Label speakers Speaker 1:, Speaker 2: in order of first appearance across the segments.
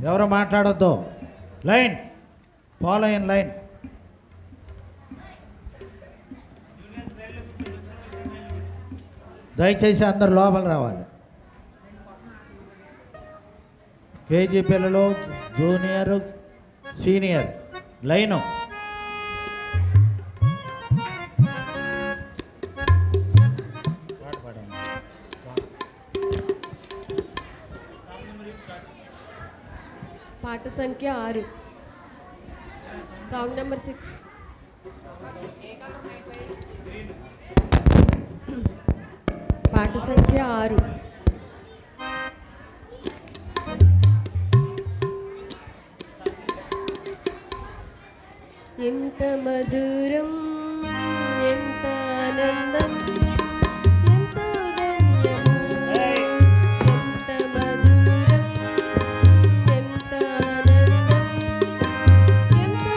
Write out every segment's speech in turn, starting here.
Speaker 1: ఎవరు మాట్లాడొద్దు. Line follow in line. దయచేసి అందరు లోపల రావాలి. కేజీ పిల్లలు, జూనియర్, సీనియర్ లైను.
Speaker 2: పాట సంఖ్య 6, సాంగ్ నెంబర్ 6. పాట సంఖ్య 6. ఎంత మధురం, ఎంత ఆనందం, ఎంతో ధన్యము. ఎంత మధురం, ఎంత ఆనందం, ఎంతో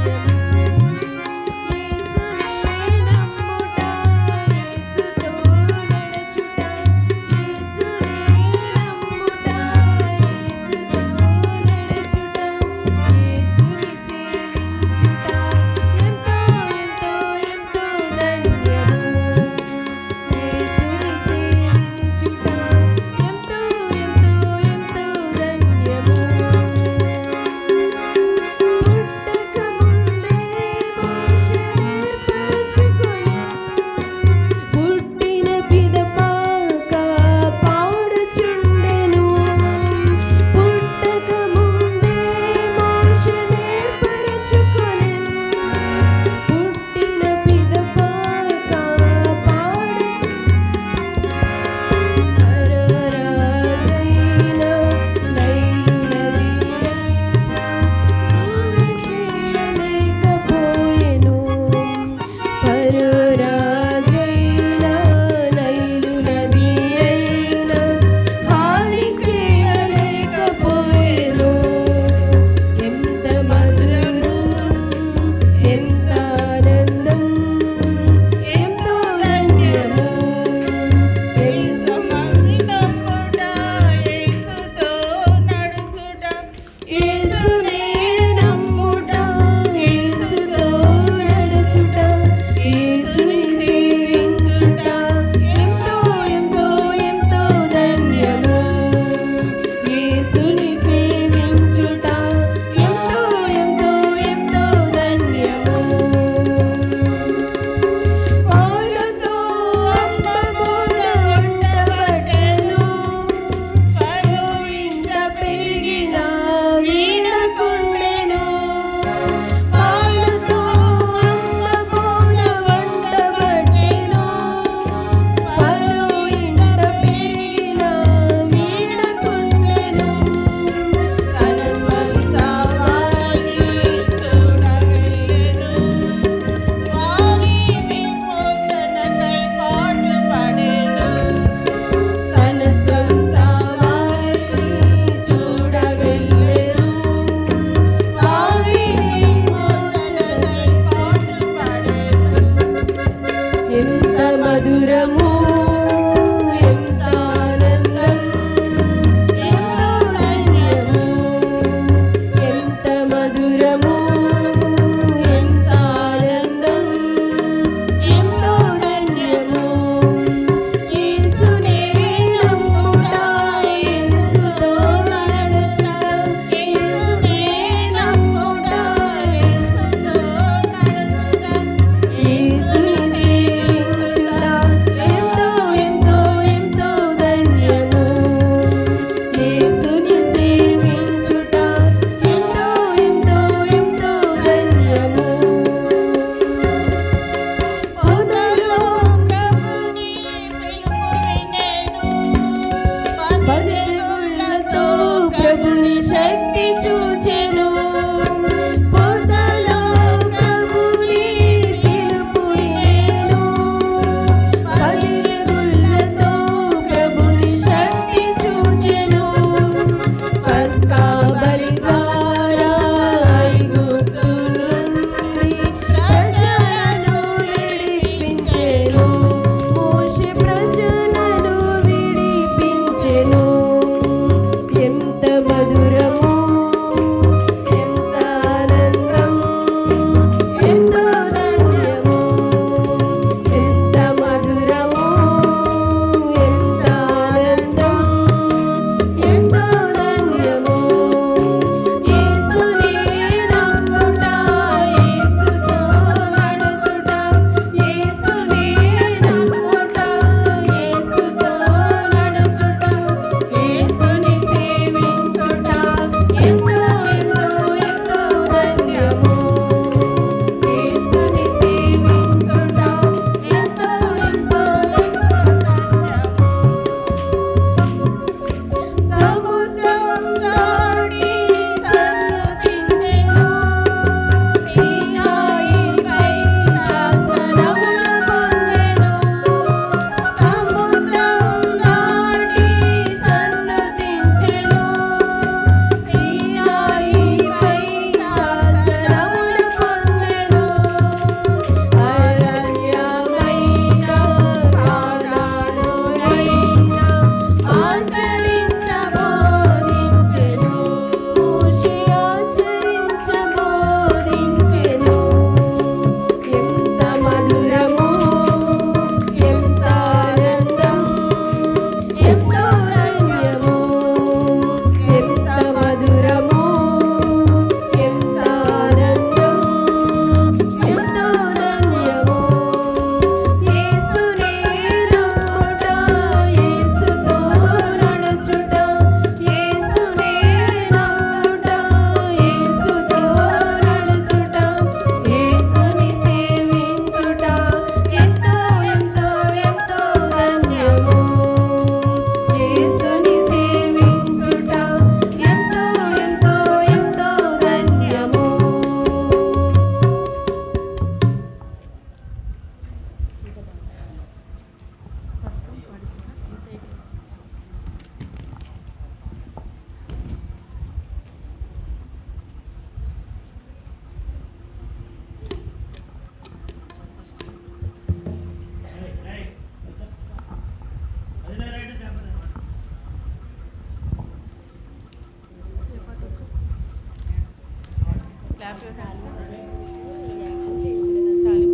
Speaker 2: ధన్యము. యేసునే నమ్ముట, యేసుతో నడుచుట, యేసునే నమ్ముట, యేసుతో నడుచుట, యేసుని సేవించుట ఎంతో ఎంతో ఎంతో ధన్యము. రియాక్షన్ చేయించలేదు చాలు.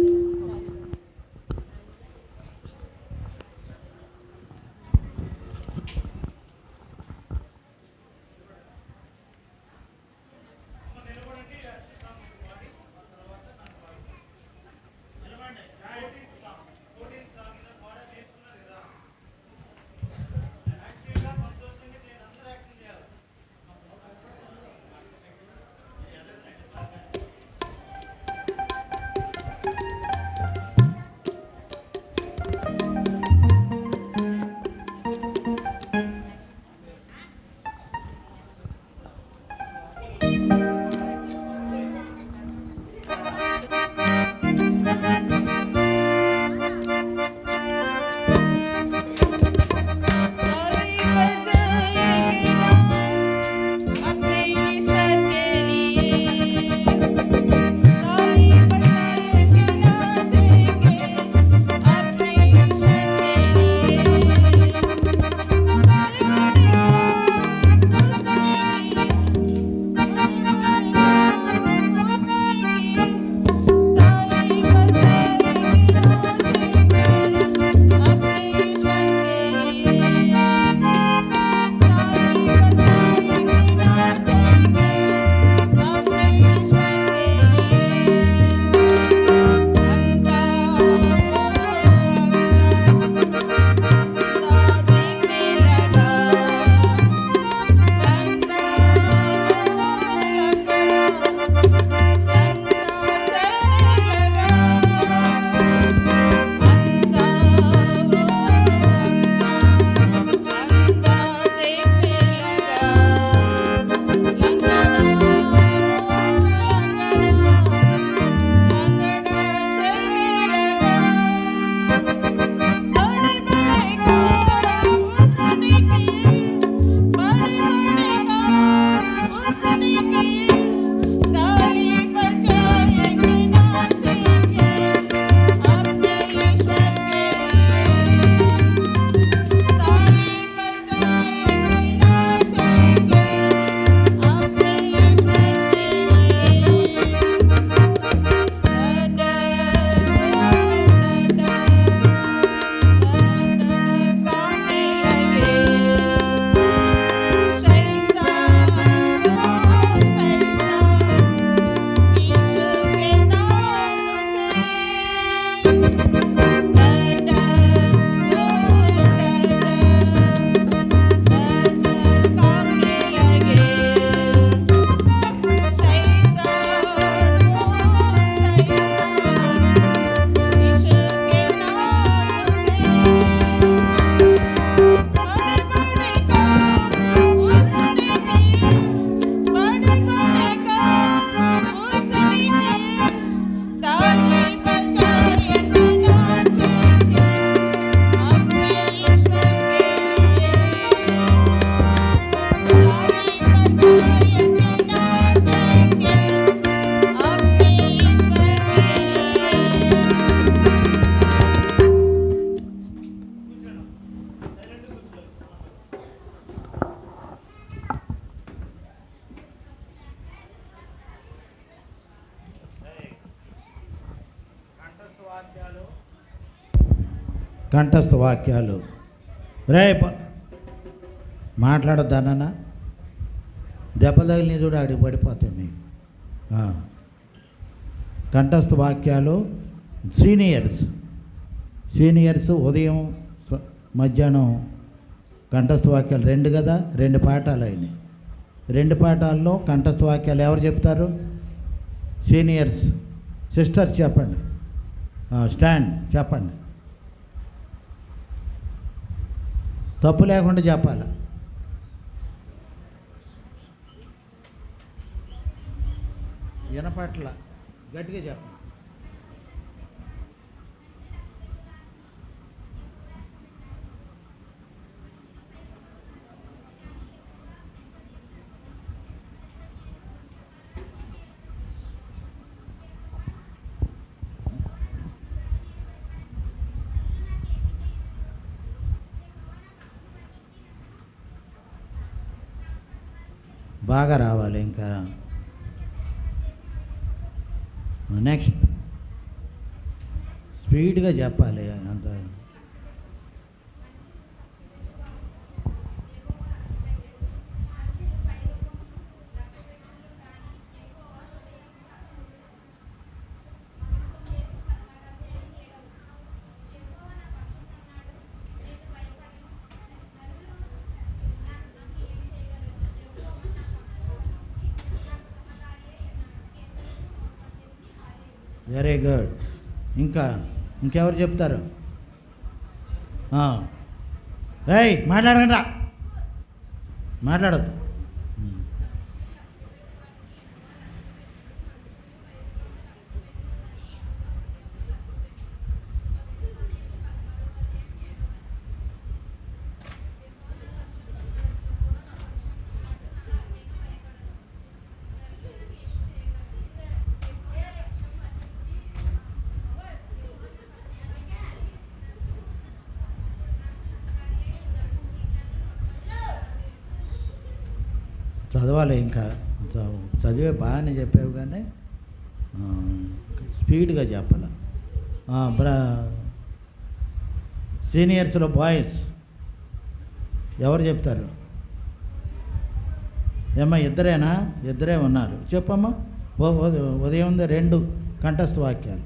Speaker 1: కంఠస్థ వాక్యాలు రే మాట్లాడొద్దానన్నా దెబ్బ తగిలిన చూడు అడిగి పడిపోతుంది. కంఠస్థ వాక్యాలు సీనియర్స్ ఉదయం మధ్యాహ్నం కంఠస్థ వాక్యాలు 2 కదా, 2 పాఠాలు అయినాయి. 2 పాఠాల్లో కంఠస్థ వాక్యాలు ఎవరు చెప్తారు? సీనియర్స్. సిస్టర్స్ చెప్పండి. స్టాండ్ చెప్పండి. తప్పు లేకుండా చెప్పాలి. వినపట్ల గట్టిగా చెప్పండి. బాగా రావాలి. ఇంకా నెక్స్ట్ స్పీడ్గా చెప్పాలి అంత. Very good. ఇంకెవరు చెప్తారు? ఏయ్ మాట్లాడకండి, మాట్లాడద్దు. చదవాలి ఇంకా. చదివే బాగానే చెప్పావు కానీ స్పీడ్గా చెప్పాల. సీనియర్స్లో బాయ్స్ ఎవరు చెప్తారు? ఏమ్మా ఇద్దరేనా? ఇద్దరే ఉన్నారు. చెప్పమ్మా. ఉదయం ఉంది 2 కంఠస్థ వాక్యాలు.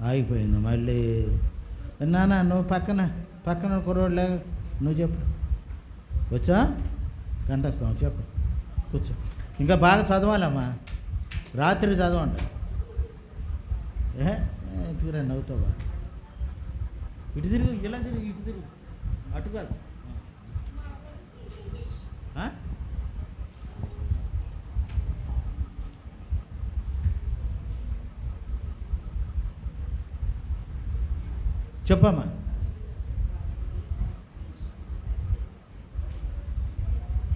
Speaker 1: ఆగిపోయింది మళ్ళీ. నాన్న నువ్వు పక్కన కుర్రోడ్లే, నువ్వు చెప్పు. వచ్చా? కంఠస్థం చెప్పు. కూర్చో. ఇంకా బాగా చదవాలమ్మా, రాత్రి చదవండి. ఎందుకురా నవ్వుతావా? ఇటు తిరుగు, ఇలా తిరుగు, ఇటు తిరుగు, అటు కాదు. చెప్పమ్మా.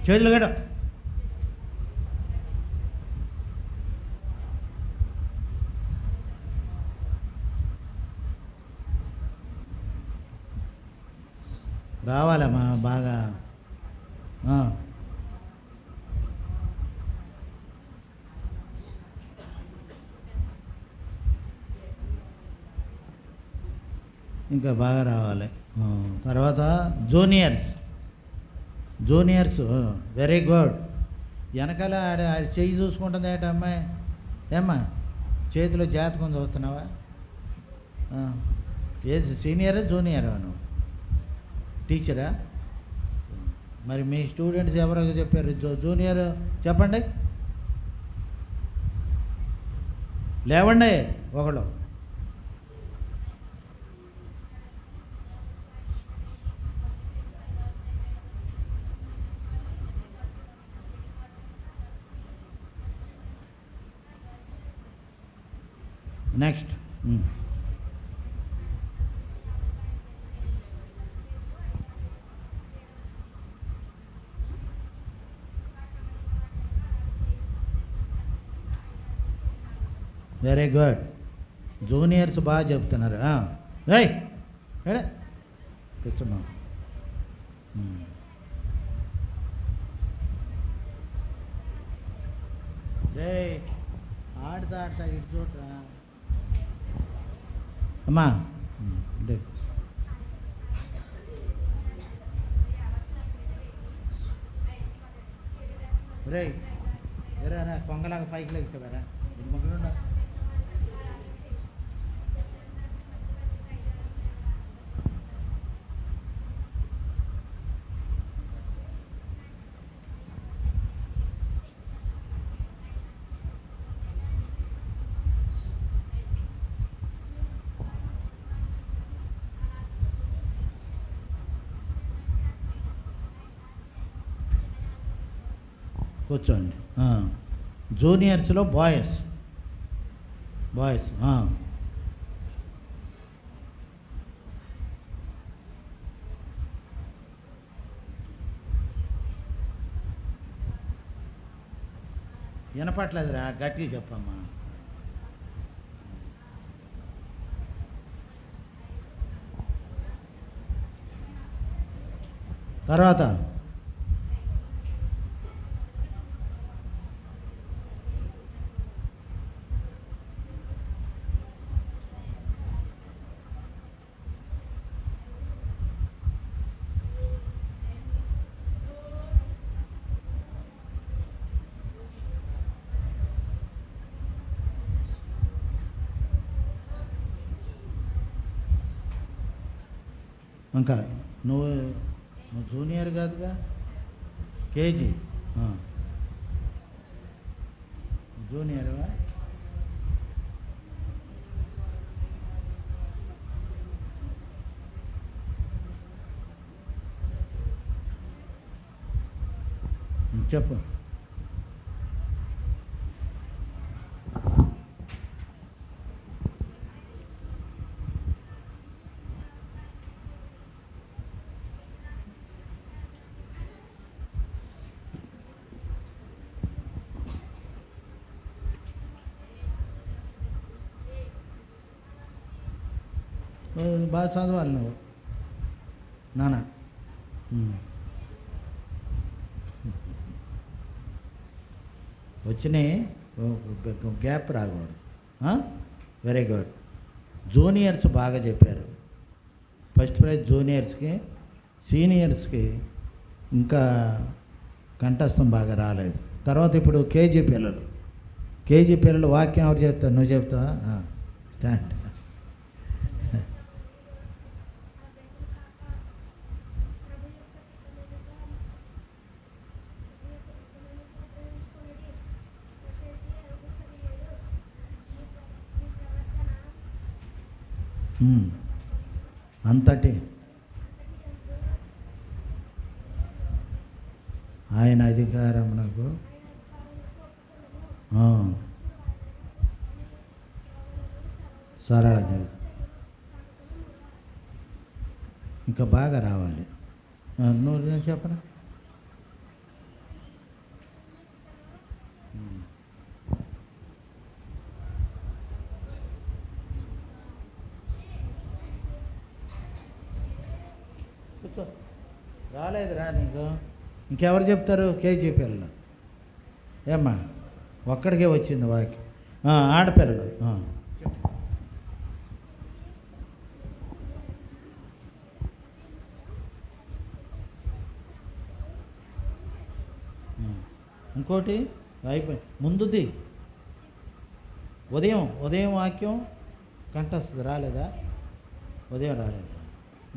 Speaker 1: చేతులు గడ. రావాలమ్మా బాగా. ఇంకా బాగా రావాలి. తర్వాత జూనియర్స్ వెరీ గుడ్. వెనకాల ఆడ చెయ్యి చూసుకుంటుంది ఏంట అమ్మాయి? ఏమ్మా చేతిలో జాతకం చూస్తున్నావా? ఏది సీనియరా జూనియరా? నువ్వు టీచరా? మరి మీ స్టూడెంట్స్ ఎవరో చెప్పారు జూనియర్ చెప్పండి, లేవండి ఒకళ్ళు. Next very good. జూనియర్స్ బాగా చెప్తున్నారు. కూర్చున్నాం. ఆడతా ఇటు చూడరా అమ్మా. రే ఎరా కొంగలాగా పైకి లెగుతావారా? మొక్కలున్నా కూర్చోండి. జూనియర్స్లో బాయ్స్ వినపట్లేదురా, గట్టిగా చెప్పమ్మా. తర్వాత ఇంకా నువ్వు జూనియర్ కాదుగా, కేజీ జూనియర్వా? చెప్పు. బాగా చదవాలి నువ్వు నాన్న. వచ్చినాయి, గ్యాప్ రాకూడదు. Very good. జూనియర్స్ బాగా చెప్పారు. First prize జూనియర్స్కి. సీనియర్స్కి ఇంకా కంఠస్థం బాగా రాలేదు. తర్వాత ఇప్పుడు కేజీ పిల్లలు వాక్యం ఎవరు చెప్తారు? నువ్వు చెప్తావా? స్టాండ్. అంతటి ఆయన అధికారం నాకు సరళ ఇంకా బాగా రావాలి. నువ్వు చెప్పరా? కూర్చో. రాలేదురా నీకు. ఇంకెవరు చెప్తారు? కేజీ పిల్లలు. ఏమ్మా ఒక్కడికే వచ్చింది వాకి. ఆడపిల్లలు ఇంకోటి అయిపోయి ముందుది ఉదయం వాక్యం కంఠస్థ రాలేదా? ఉదయం రాలేదా?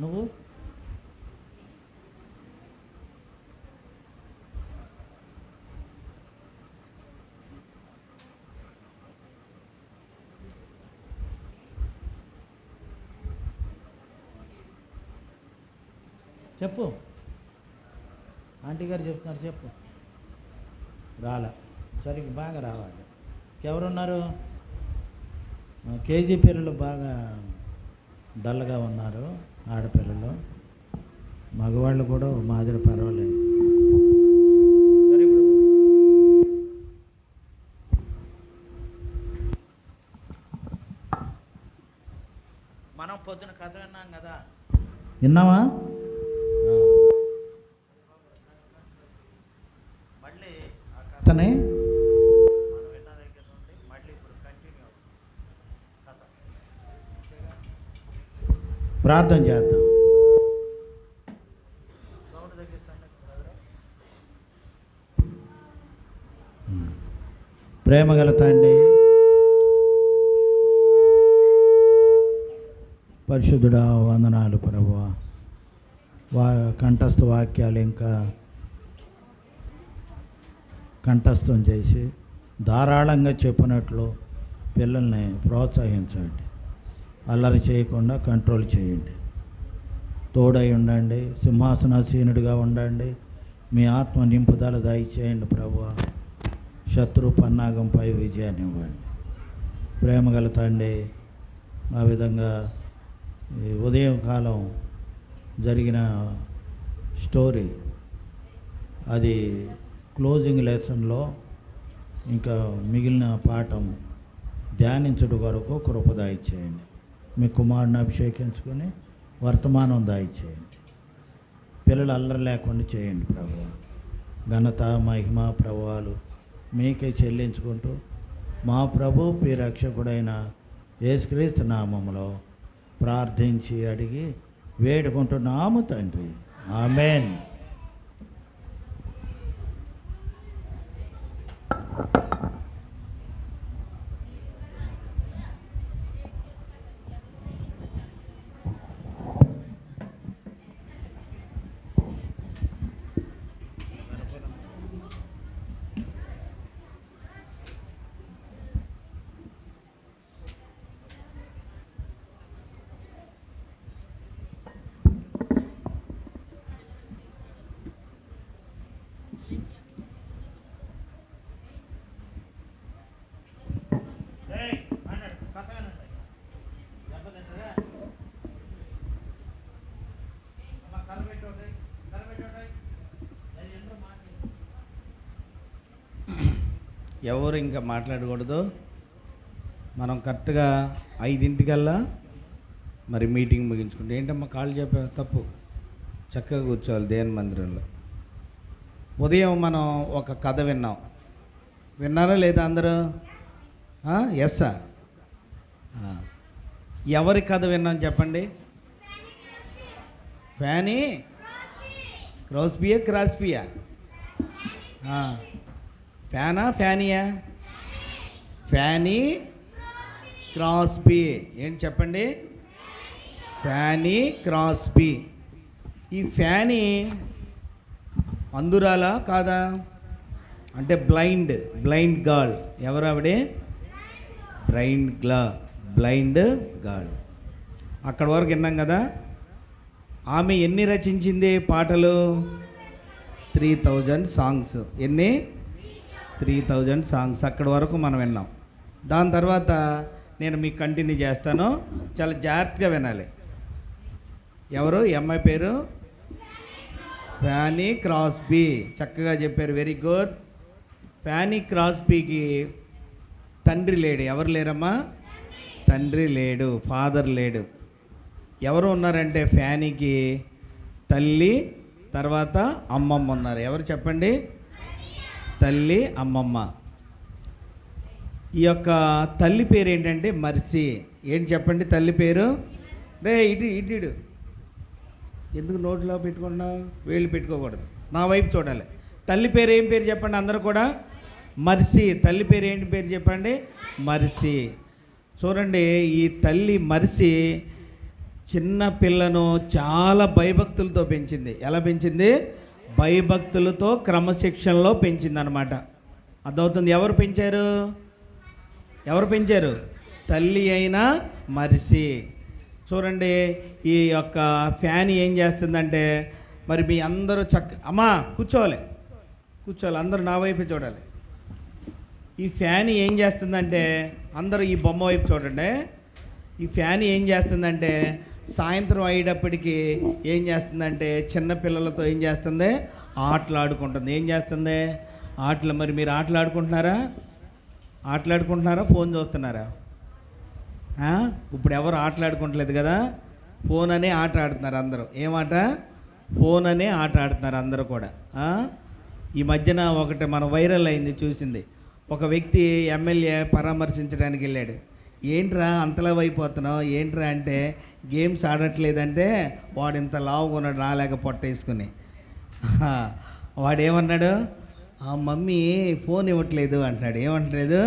Speaker 1: నువ్వు చెప్పు. ఆంటీ గారు చెప్తున్నారు, చెప్పు. రాలే, సరిగ్గా బాగా రావాలి. ఎవరున్నారు? కేజీ పిల్లలు బాగా డల్గా ఉన్నారు. ఆడపిల్లలు, మగవాళ్ళు కూడా మాదిరి పర్వాలేదు. సరే, ఇప్పుడు మనం పొద్దున కథ విన్నాం కదా, విన్నావా? మళ్ళీ ఆ కథని మనం విన్న దగ్గర నుండి మళ్ళీ ఇప్పుడు కంటిన్యూ కథ. ప్రార్థన చేద్దాం. సౌండ్ తగ్గిస్తాను. ప్రేమగల తండ్రి, పరిశుద్ధుడా, వందనాలు ప్రభువా. కంఠస్థ వాక్యాలు ఇంకా కంఠస్థం చేసి ధారాళంగా చెప్పినట్లు పిల్లల్ని ప్రోత్సహించండి. అల్లరి చేయకుండా కంట్రోల్ చేయండి. తోడై ఉండండి. సింహాసనాసీనుడిగా ఉండండి. మీ ఆత్మ నింపుదల దయచేయండి ప్రభువా. శత్రు పన్నాగంపై విజయాన్ని ఇవ్వండి. ప్రేమగల తండ్రి, ఆ విధంగా ఉదయం కాలం జరిగిన స్టోరీ, అది క్లోజింగ్ లెసన్లో ఇంకా మిగిలిన పాఠం ధ్యానించుట కొరకు కృప దయచేయండి. మీ కుమారుని అభిషేకించుకొని వర్తమానం దయచేయండి. పిల్లలు అల్లరి లేకుండా చేయండి ప్రభువా. ఘనత మహిమ ప్రభావాలు మీకే చెల్లించుకుంటూ మా ప్రభు రక్షకుడైన యేసుక్రీస్తు నామములో ప్రార్థించి అడిగి వేడుకుంటున్నాము తండ్రి. ఆమేన్.
Speaker 3: ఎవరు ఇంకా మాట్లాడకూడదు. మనం కరెక్ట్గా 5 మరి మీటింగ్ ముగించుకుంటే ఏంటమ్మా కాళ్ళు చెప్పే తప్పు. చక్కగా కూర్చోవాలి దేవుని మందిరంలో. ఉదయం మనం ఒక కథ విన్నారా లేదా అందరూ? ఎస్సా? ఎవరి కథ విన్నాం చెప్పండి. ఫ్యానీ క్రాస్పియా? ఫ్యానా ఫ్యానియా? Fanny Crosby. ఏంటి చెప్పండి? Fanny Crosby. ఈ ఫ్యానీ అందురాలా కాదా? అంటే బ్లైండ్ గర్ల్. ఎవరు ఆవిడే? Blind girl. అక్కడ వరకు విన్నాం కదా. ఆమె ఎన్ని రచించింది పాటలు? 3000 సాంగ్స్. ఎన్ని? 3000 సాంగ్స్. అక్కడి వరకు మనం విన్నాం. దాని తర్వాత నేను మీకు కంటిన్యూ చేస్తాను, చాలా జాగ్రత్తగా వినాలి. ఎవరు? ఈ అమ్మాయి పేరు ఫ్యానీ క్రాస్బీ. చక్కగా చెప్పారు, వెరీ గుడ్. ఫ్యానీ క్రాస్బీకి తండ్రి లేడు. ఎవరు లేరమ్మా? తండ్రి లేడు, ఫాదర్ లేడు. ఎవరు ఉన్నారంటే ఫ్యానీకి తల్లి, తర్వాత అమ్మమ్మ ఉన్నారు. ఎవరు చెప్పండి? తల్లి, అమ్మమ్మ. ఈ యొక్క తల్లి పేరు ఏంటంటే మర్సీ. ఏంటి చెప్పండి తల్లి పేరు? రే ఇటు ఎందుకు నోట్లో పెట్టుకున్నావు? వేళ్ళు పెట్టుకోకూడదు, నా వైపు చూడాలి. తల్లి పేరు ఏం పేరు చెప్పండి అందరూ కూడా? మర్సీ. తల్లి పేరు ఏంటి పేరు చెప్పండి? మర్సీ. చూడండి, ఈ తల్లి మర్సీ చిన్న పిల్లను చాలా భయభక్తులతో పెంచింది. ఎలా పెంచింది? భయభక్తులతో క్రమశిక్షణలో పెంచిందనమాట. అర్థమవుతుంది? ఎవరు పెంచారు? తల్లి అయినా మర్సీ. చూడండి, ఈ యొక్క ఫ్యాన్ ఏం చేస్తుందంటే, మరి మీ అందరూ అమ్మా కూర్చోవాలి, అందరూ నా వైపు చూడాలి. ఈ ఫ్యాన్ ఏం చేస్తుందంటే, అందరూ ఈ బొమ్మ వైపు చూడండి. ఈ ఫ్యాన్ ఏం చేస్తుందంటే, సాయంత్రం అయ్యేటప్పటికి ఏం చేస్తుందంటే చిన్న పిల్లలతో ఏం చేస్తుంది? ఆటలాడుకుంటుంది. ఏం చేస్తుంది? ఆటలు. మరి మీరు ఆటలాడుకుంటున్నారా? ఫోన్ చూస్తున్నారా? ఇప్పుడు ఎవరు ఆటలాడుకుంటలేదు కదా. ఫోన్ అనే ఆట ఆడుతున్నారు అందరూ. ఏమాట? ఫోన్ అనే ఆట ఆడుతున్నారు అందరూ కూడా. ఈ మధ్యన ఒకటి మన వైరల్ అయింది, చూసింది. ఒక వ్యక్తి ఎమ్మెల్యే పరామర్శించడానికి వెళ్ళాడు. ఏంట్రా అంతలా అయిపోతున్నావు ఏంట్రా అంటే, గేమ్స్ ఆడట్లేదంటే వాడు ఇంత లావుగా ఉన్నాడు, నాలాగా పొట్ట వేసుకుని. వాడేమన్నాడు? మమ్మీ ఫోన్ ఇవ్వట్లేదు అంటున్నాడు. ఏమంటలేదు?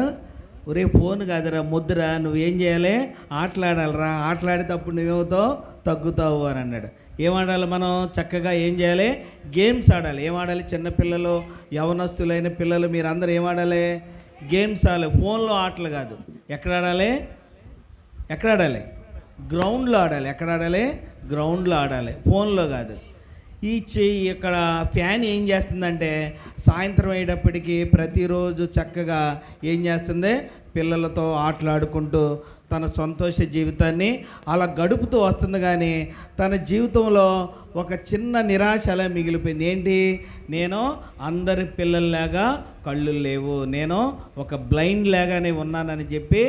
Speaker 3: ఒరే ఫోన్ కాదురా ముద్దురా, నువ్వేం చేయాలి? ఆటలాడాలరా, ఆటలాడేటప్పుడు నువ్వేమవుతావు? తగ్గుతావు అని అన్నాడు. ఏమాడాలి మనం? చక్కగా ఏం చేయాలి? గేమ్స్ ఆడాలి. ఏమాడాలి? చిన్నపిల్లలు, యవనస్తులైన పిల్లలు మీరందరూ ఏమాడాలి? గేమ్స్ ఆడాలి. ఫోన్లో ఆటలు కాదు. ఎక్కడ ఆడాలి? గ్రౌండ్లో ఆడాలి. ఎక్కడ ఆడాలి? గ్రౌండ్లో ఆడాలి, ఫోన్లో కాదు. ఇక్కడ ఫ్యాన్ ఏం చేస్తుందంటే, సాయంత్రం అయ్యేటప్పటికీ ప్రతిరోజు చక్కగా ఏం చేస్తుంది? పిల్లలతో ఆటలాడుకుంటూ తన సంతోష జీవితాన్ని అలా గడుపుతూ వస్తుంది. కానీ తన జీవితంలో ఒక చిన్న నిరాశ అలా మిగిలిపోయింది. ఏంటి? నేను అందరి పిల్లల్లాగా కళ్ళు లేవు, నేను ఒక బ్లైండ్ లాగానే ఉన్నానని చెప్పి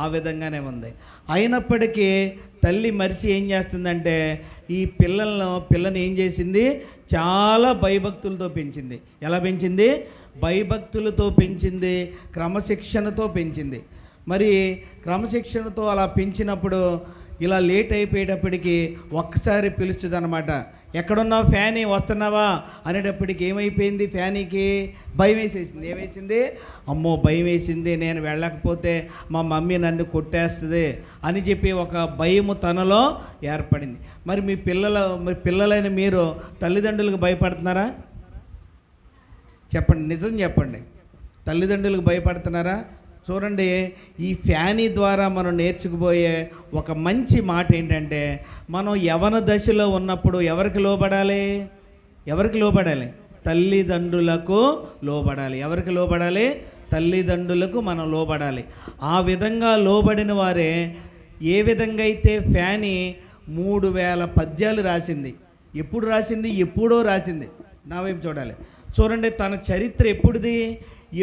Speaker 3: ఆ విధంగానే ఉంది. అయినప్పటికీ తల్లి మరిసి ఏం చేస్తుందంటే ఈ పిల్లని ఏం చేసింది? చాలా భయభక్తులతో పెంచింది. ఎలా పెంచింది? భయభక్తులతో పెంచింది, క్రమశిక్షణతో పెంచింది. మరి క్రమశిక్షణతో అలా పెంచినప్పుడు ఇలా లేట్ అయిపోయేటప్పటికి ఒక్కసారి పిలుస్తుంది అనమాట. ఎక్కడున్నావు ఫ్యానీ, వస్తున్నావా అనేటప్పటికి ఏమైపోయింది? ఫ్యానీకి భయం వేసేసింది. ఏమేసింది? అమ్మో భయం వేసింది, నేను వెళ్ళకపోతే మా మమ్మీ నన్ను కొట్టేస్తుంది అని చెప్పి ఒక భయము తనలో ఏర్పడింది. మరి మీ పిల్లలైన మీరు తల్లిదండ్రులకు భయపడుతున్నారా? చెప్పండి, నిజం చెప్పండి. తల్లిదండ్రులకు భయపడుతున్నారా? చూడండి, ఈ ఫ్యానీ ద్వారా మనం నేర్చుకుపోయే ఒక మంచి మాట ఏంటంటే, మనం యవన దశలో ఉన్నప్పుడు ఎవరికి లోబడాలి? ఎవరికి లోబడాలి? తల్లిదండ్రులకు లోబడాలి. ఎవరికి లోబడాలి? తల్లిదండ్రులకు మనం లోబడాలి. ఆ విధంగా లోబడిన వారే ఏ విధంగా అయితే ఫ్యానీ 3000 పద్యాలు రాసింది. ఎప్పుడు రాసింది? ఎప్పుడో రాసింది. నా వైపు చూడాలి. చూడండి, తన చరిత్ర ఎప్పుడుది?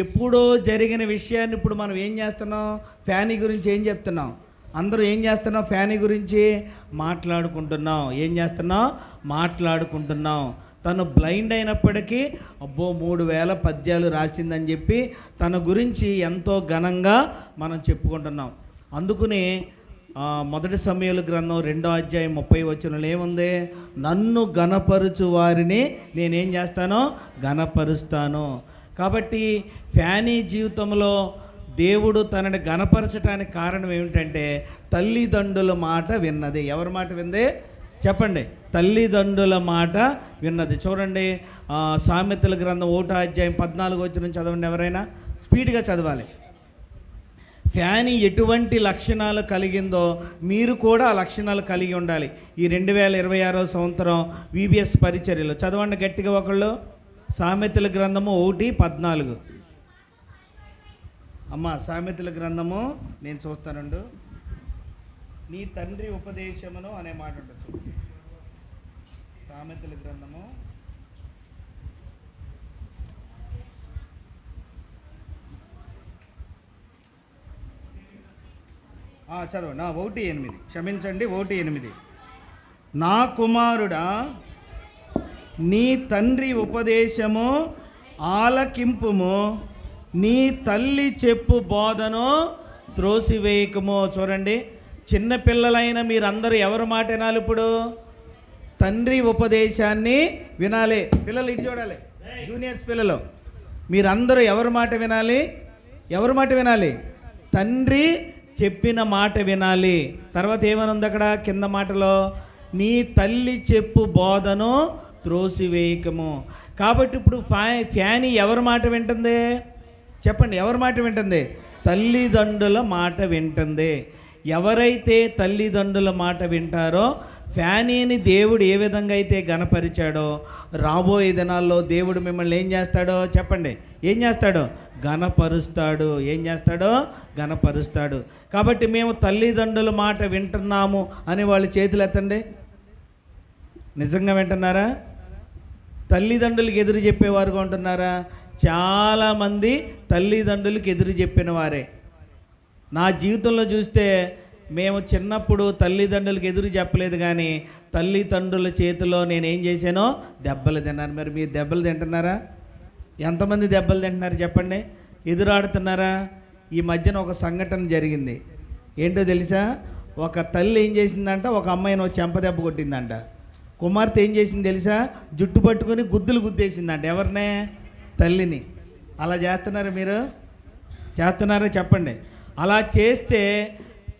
Speaker 3: ఎప్పుడో జరిగిన విషయాన్ని ఇప్పుడు మనం ఏం చేస్తున్నాం? ఫ్యానీ గురించి ఏం చెప్తున్నాం? అందరూ ఏం చేస్తున్నాం? ఫ్యానీ గురించి మాట్లాడుకుంటున్నాం. ఏం చేస్తున్నాం? మాట్లాడుకుంటున్నాం. తను బ్లైండ్ అయినప్పటికీ అబ్బో 3000 పద్యాలు రాసిందని చెప్పి తన గురించి ఎంతో ఘనంగా మనం చెప్పుకుంటున్నాం. అందుకని మొదటి సమూయేలు గ్రంథం 2వ అధ్యాయం 30 వచనంలో ఏముంది? నన్ను ఘనపరుచు వారిని నేనేం చేస్తానో ఘనపరుస్తాను. కాబట్టి ఫ్యానీ జీవితంలో దేవుడు తనని ఘనపరచడానికి కారణం ఏమిటంటే తల్లిదండ్రుల మాట విన్నది. ఎవరి మాట వింది? చెప్పండి. తల్లిదండ్రుల మాట విన్నది. చూడండి, సామెతల గ్రంథం 1వ అధ్యాయం 14 వచనం చదవండి. ఎవరైనా స్పీడ్గా చదవాలి. ఫ్యానీ ఎటువంటి లక్షణాలు కలిగిందో మీరు కూడా ఆ లక్షణాలు కలిగి ఉండాలి. ఈ 2026వ సంవత్సరం VBS పరిచర్యలో చదవండి గట్టిగా ఒకళ్ళు. సామెతల గ్రంథము 1:14. అమ్మ, సామెతల గ్రంథము నేను చూస్తానండు. నీ తండ్రి ఉపదేశమును అనే మాట ఉంటుంది. సామెతల గ్రంథము చదవండి. 1:8. క్షమించండి, 1:8. నా కుమారుడా, నీ తండ్రి ఉపదేశము ఆలకింపుము, నీ తల్లి చెప్పు బోధను త్రోసివేయకము. చూడండి, చిన్నపిల్లలైన మీరందరూ ఎవరి మాట వినాలి? ఇప్పుడు తండ్రి ఉపదేశాన్ని వినాలి. పిల్లలు ఇటు చూడాలి. జూనియర్స్ పిల్లలు మీరందరూ ఎవరి మాట వినాలి? ఎవరి మాట వినాలి? తండ్రి చెప్పిన మాట వినాలి. తర్వాత ఏమని ఉంది అక్కడ కింద మాటలో? నీ తల్లి చెప్పు బోధను త్రోసివేయకము. కాబట్టి ఇప్పుడు ఫ్యానీ ఎవరి మాట వింటుంది? చెప్పండి, ఎవరి మాట వింటుంది? తల్లిదండ్రుల మాట వింటుంది. ఎవరైతే తల్లిదండ్రుల మాట వింటారో ఫ్యానీని దేవుడు ఏ విధంగా అయితే ఘనపరిచాడో రాబోయే దినాల్లో దేవుడు మిమ్మల్ని ఏం చేస్తాడో చెప్పండి. ఏం చేస్తాడో? ఘనపరుస్తాడు. ఏం చేస్తాడో? ఘనపరుస్తాడు. కాబట్టి మేము తల్లిదండ్రుల మాట వింటున్నాము అని వాళ్ళు చేతులు ఎత్తండి. నిజంగా వింటున్నారా? తల్లిదండ్రులకు ఎదురు చెప్పేవారుగా ఉంటున్నారా? చాలామంది తల్లిదండ్రులకు ఎదురు చెప్పిన వారే. నా జీవితంలో చూస్తే మేము చిన్నప్పుడు తల్లిదండ్రులకు ఎదురు చెప్పలేదు, కానీ తల్లిదండ్రుల చేతిలో నేనేం చేశానో దెబ్బలు తిన్నాను. మరి మీరు దెబ్బలు తింటున్నారా? ఎంతమంది దెబ్బలు తింటున్నారు చెప్పండి? ఎదురాడుతున్నారా? ఈ మధ్యన ఒక సంఘటన జరిగింది. ఏంటో తెలుసా? ఒక తల్లి ఏం చేసిందంట, ఒక అమ్మాయిని ఒక చెంప దెబ్బ కొట్టిందంట. కుమార్తె ఏం చేసింది తెలుసా? జుట్టు పట్టుకొని గుద్దులు గుద్దేసిందంట. ఎవరినే? తల్లిని. అలా చేస్తున్నారా? మీరు చేస్తున్నారా? చెప్పండి. అలా చేస్తే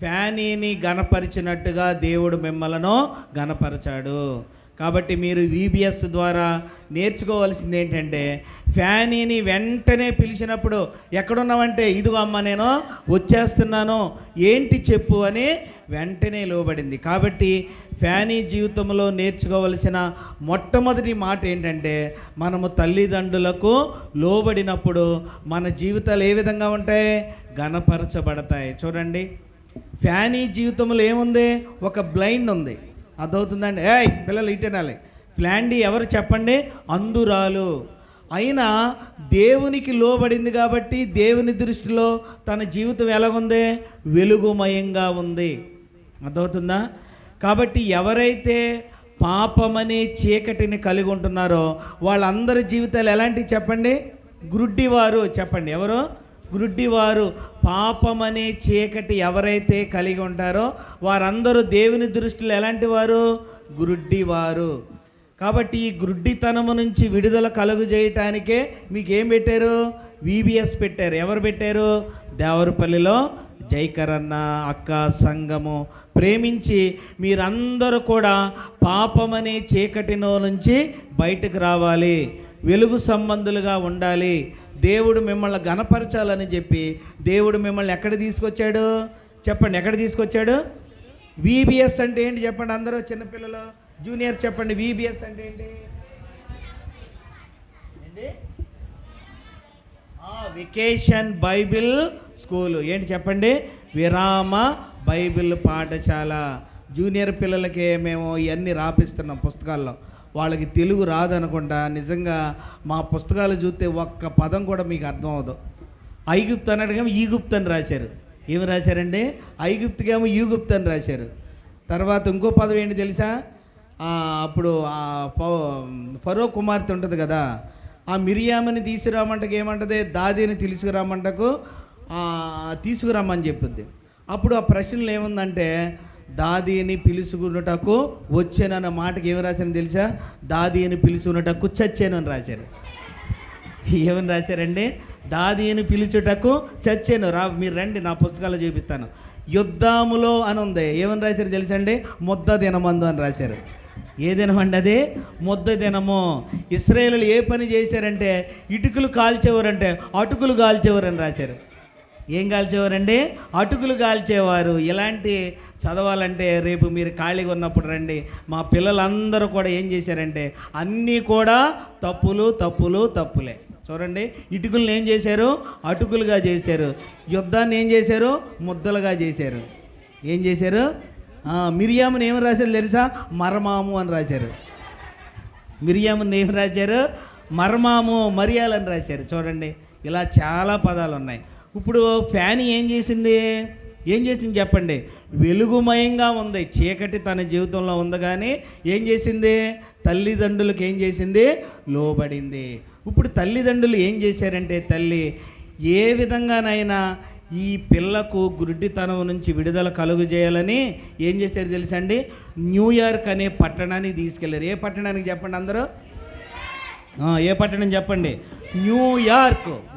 Speaker 3: ఫ్యానీని ఘనపరిచినట్టుగా దేవుడు మిమ్మలను ఘనపరచాడు. కాబట్టి మీరు VBS ద్వారా నేర్చుకోవాల్సింది ఏంటంటే ఫ్యానీని వెంటనే పిలిచినప్పుడు ఎక్కడున్నావంటే ఇదిగో అమ్మ నేను వచ్చేస్తున్నాను, ఏంటి చెప్పు అని వెంటనే లోబడింది. కాబట్టి ఫ్యానీ జీవితంలో నేర్చుకోవలసిన మొట్టమొదటి మాట ఏంటంటే మనము తల్లిదండ్రులకు లోబడినప్పుడు మన జీవితాలు ఏ విధంగా ఉంటాయి? ఘనపరచబడతాయి. చూడండి, ఫ్యానీ జీవితంలో ఏముంది? ఒక బ్లైండ్ ఉంది. అర్థమవుతుందండి? ఏయ్ పిల్లలు ఇటనాలి. ఫ్లాండీ ఎవరు చెప్పండి? అంధురాలు. అయినా దేవునికి లోబడింది కాబట్టి దేవుని దృష్టిలో తన జీవితం ఎలాగుంది? వెలుగుమయంగా ఉంది. అర్థమవుతుందా? కాబట్టి ఎవరైతే పాపమనే చీకటిని కలిగి ఉంటున్నారో వాళ్ళందరి జీవితాలు ఎలాంటివి చెప్పండి? గ్రుడ్డివారు. చెప్పండి ఎవరు? గ్రుడ్డివారు. పాపమనే చీకటి ఎవరైతే కలిగి ఉంటారో వారందరూ దేవుని దృష్టిలో ఎలాంటి వారు? గ్రుడ్డివారు. కాబట్టి ఈ గ్రుడ్డితనము నుంచి విడుదల కలుగు చేయటానికే మీకు ఏం పెట్టారు? VBS పెట్టారు. ఎవరు పెట్టారు? దేవరపల్లిలో జైకరన్న అక్క సంఘము ప్రేమించి మీరందరూ కూడా పాపమనే చీకటిలో నుంచి బయటకు రావాలి, వెలుగు సంబంధులుగా ఉండాలి, దేవుడు మిమ్మల్ని గణపరచాలని చెప్పి దేవుడు మిమ్మల్ని ఎక్కడ తీసుకొచ్చాడు? చెప్పండి, ఎక్కడ తీసుకొచ్చాడు? VBS అంటే ఏంటి చెప్పండి అందరూ? చిన్నపిల్లలు జూనియర్ చెప్పండి. VBS అంటే ఏంటి? Vacation Bible school. ఏంటి చెప్పండి? విరామ బైబిల్ పాఠశాల. జూనియర్ పిల్లలకి మేము ఇవన్నీ రాపిస్తున్నాం పుస్తకాల్లో. వాళ్ళకి తెలుగు రాదనుకుంటా. నిజంగా మా పుస్తకాలు చూస్తే ఒక్క పదం కూడా మీకు అర్థం అవ్వదు. ఐగుప్తు అన్నట్టుగా ఈగుప్తు అని రాశారు. ఏమి రాశారండి? ఐగుప్తుకేమో ఈగుప్తు అని రాశారు. తర్వాత ఇంకో పదం ఏంటి తెలుసా? అప్పుడు ఫరో కుమార్తె ఉంటుంది కదా, ఆ మిరియామని తీసుకురామంటకు ఏమంటది? దాదిని తీసుకురమ్మని చెప్పుద్ది. అప్పుడు ఆ ప్రశ్నలు ఏముందంటే దాదిని పిలుచుకున్నటకు వచ్చానన్న మాటకి ఏమి రాశారని తెలుసా? దాదిని పిలుచుకున్నటకు చచ్చాను అని రాశారు. ఏమని రాశారండి? దాదిని పిలుచుటకు చచ్చాను. మీరు రండి, నా పుస్తకాలు చూపిస్తాను. యుద్ధములో అని ఉంది. ఏమని రాశారు తెలుసండి? ముద్ద దినమందు అని రాశారు. ఏ దినం అండి అది? ముద్ద దినము. ఇశ్రాయేలీయులు ఏ పని చేశారంటే ఇటుకలు కాల్చేవారంటే అటుకులు కాల్చేవారని రాశారు. ఏం కాల్చేవారండి? అటుకులు కాల్చేవారు. ఇలాంటి చదవాలంటే రేపు మీరు ఖాళీగా ఉన్నప్పుడు రండి. మా పిల్లలందరూ కూడా ఏం చేశారంటే అన్నీ కూడా తప్పులే. చూడండి, ఇటుకలను ఏం చేశారు? అటుకులుగా చేశారు. యుద్ధాన్ని ఏం చేశారు? ముద్దలుగా చేశారు. ఏం చేశారు? మిరియాముని ఏమి రాశారు తెలుసా? మరమాము అని రాశారు. మిరియాముని ఏమి రాశారు? మరమాము, మరియాలని రాశారు. చూడండి, ఇలా చాలా పదాలు ఉన్నాయి. ఇప్పుడు ఫ్యాన్ ఏం చేసింది చెప్పండి? వెలుగుమయంగా ఉంది. చీకటి తన జీవితంలో ఉంది, కానీ ఏం చేసింది? తల్లిదండ్రులకు ఏం చేసింది? లోబడింది. ఇప్పుడు తల్లిదండ్రులు ఏం చేశారంటే తల్లి ఏ విధంగానైనా ఈ పిల్లకు గుడ్డితనం నుంచి విడుదల కలుగు చేయాలని ఏం చేశారు తెలుసండి? న్యూయార్క్ అనే పట్టణానికి తీసుకెళ్ళారు. ఏ పట్టణానికి చెప్పండి అందరూ? ఏ పట్టణం చెప్పండి?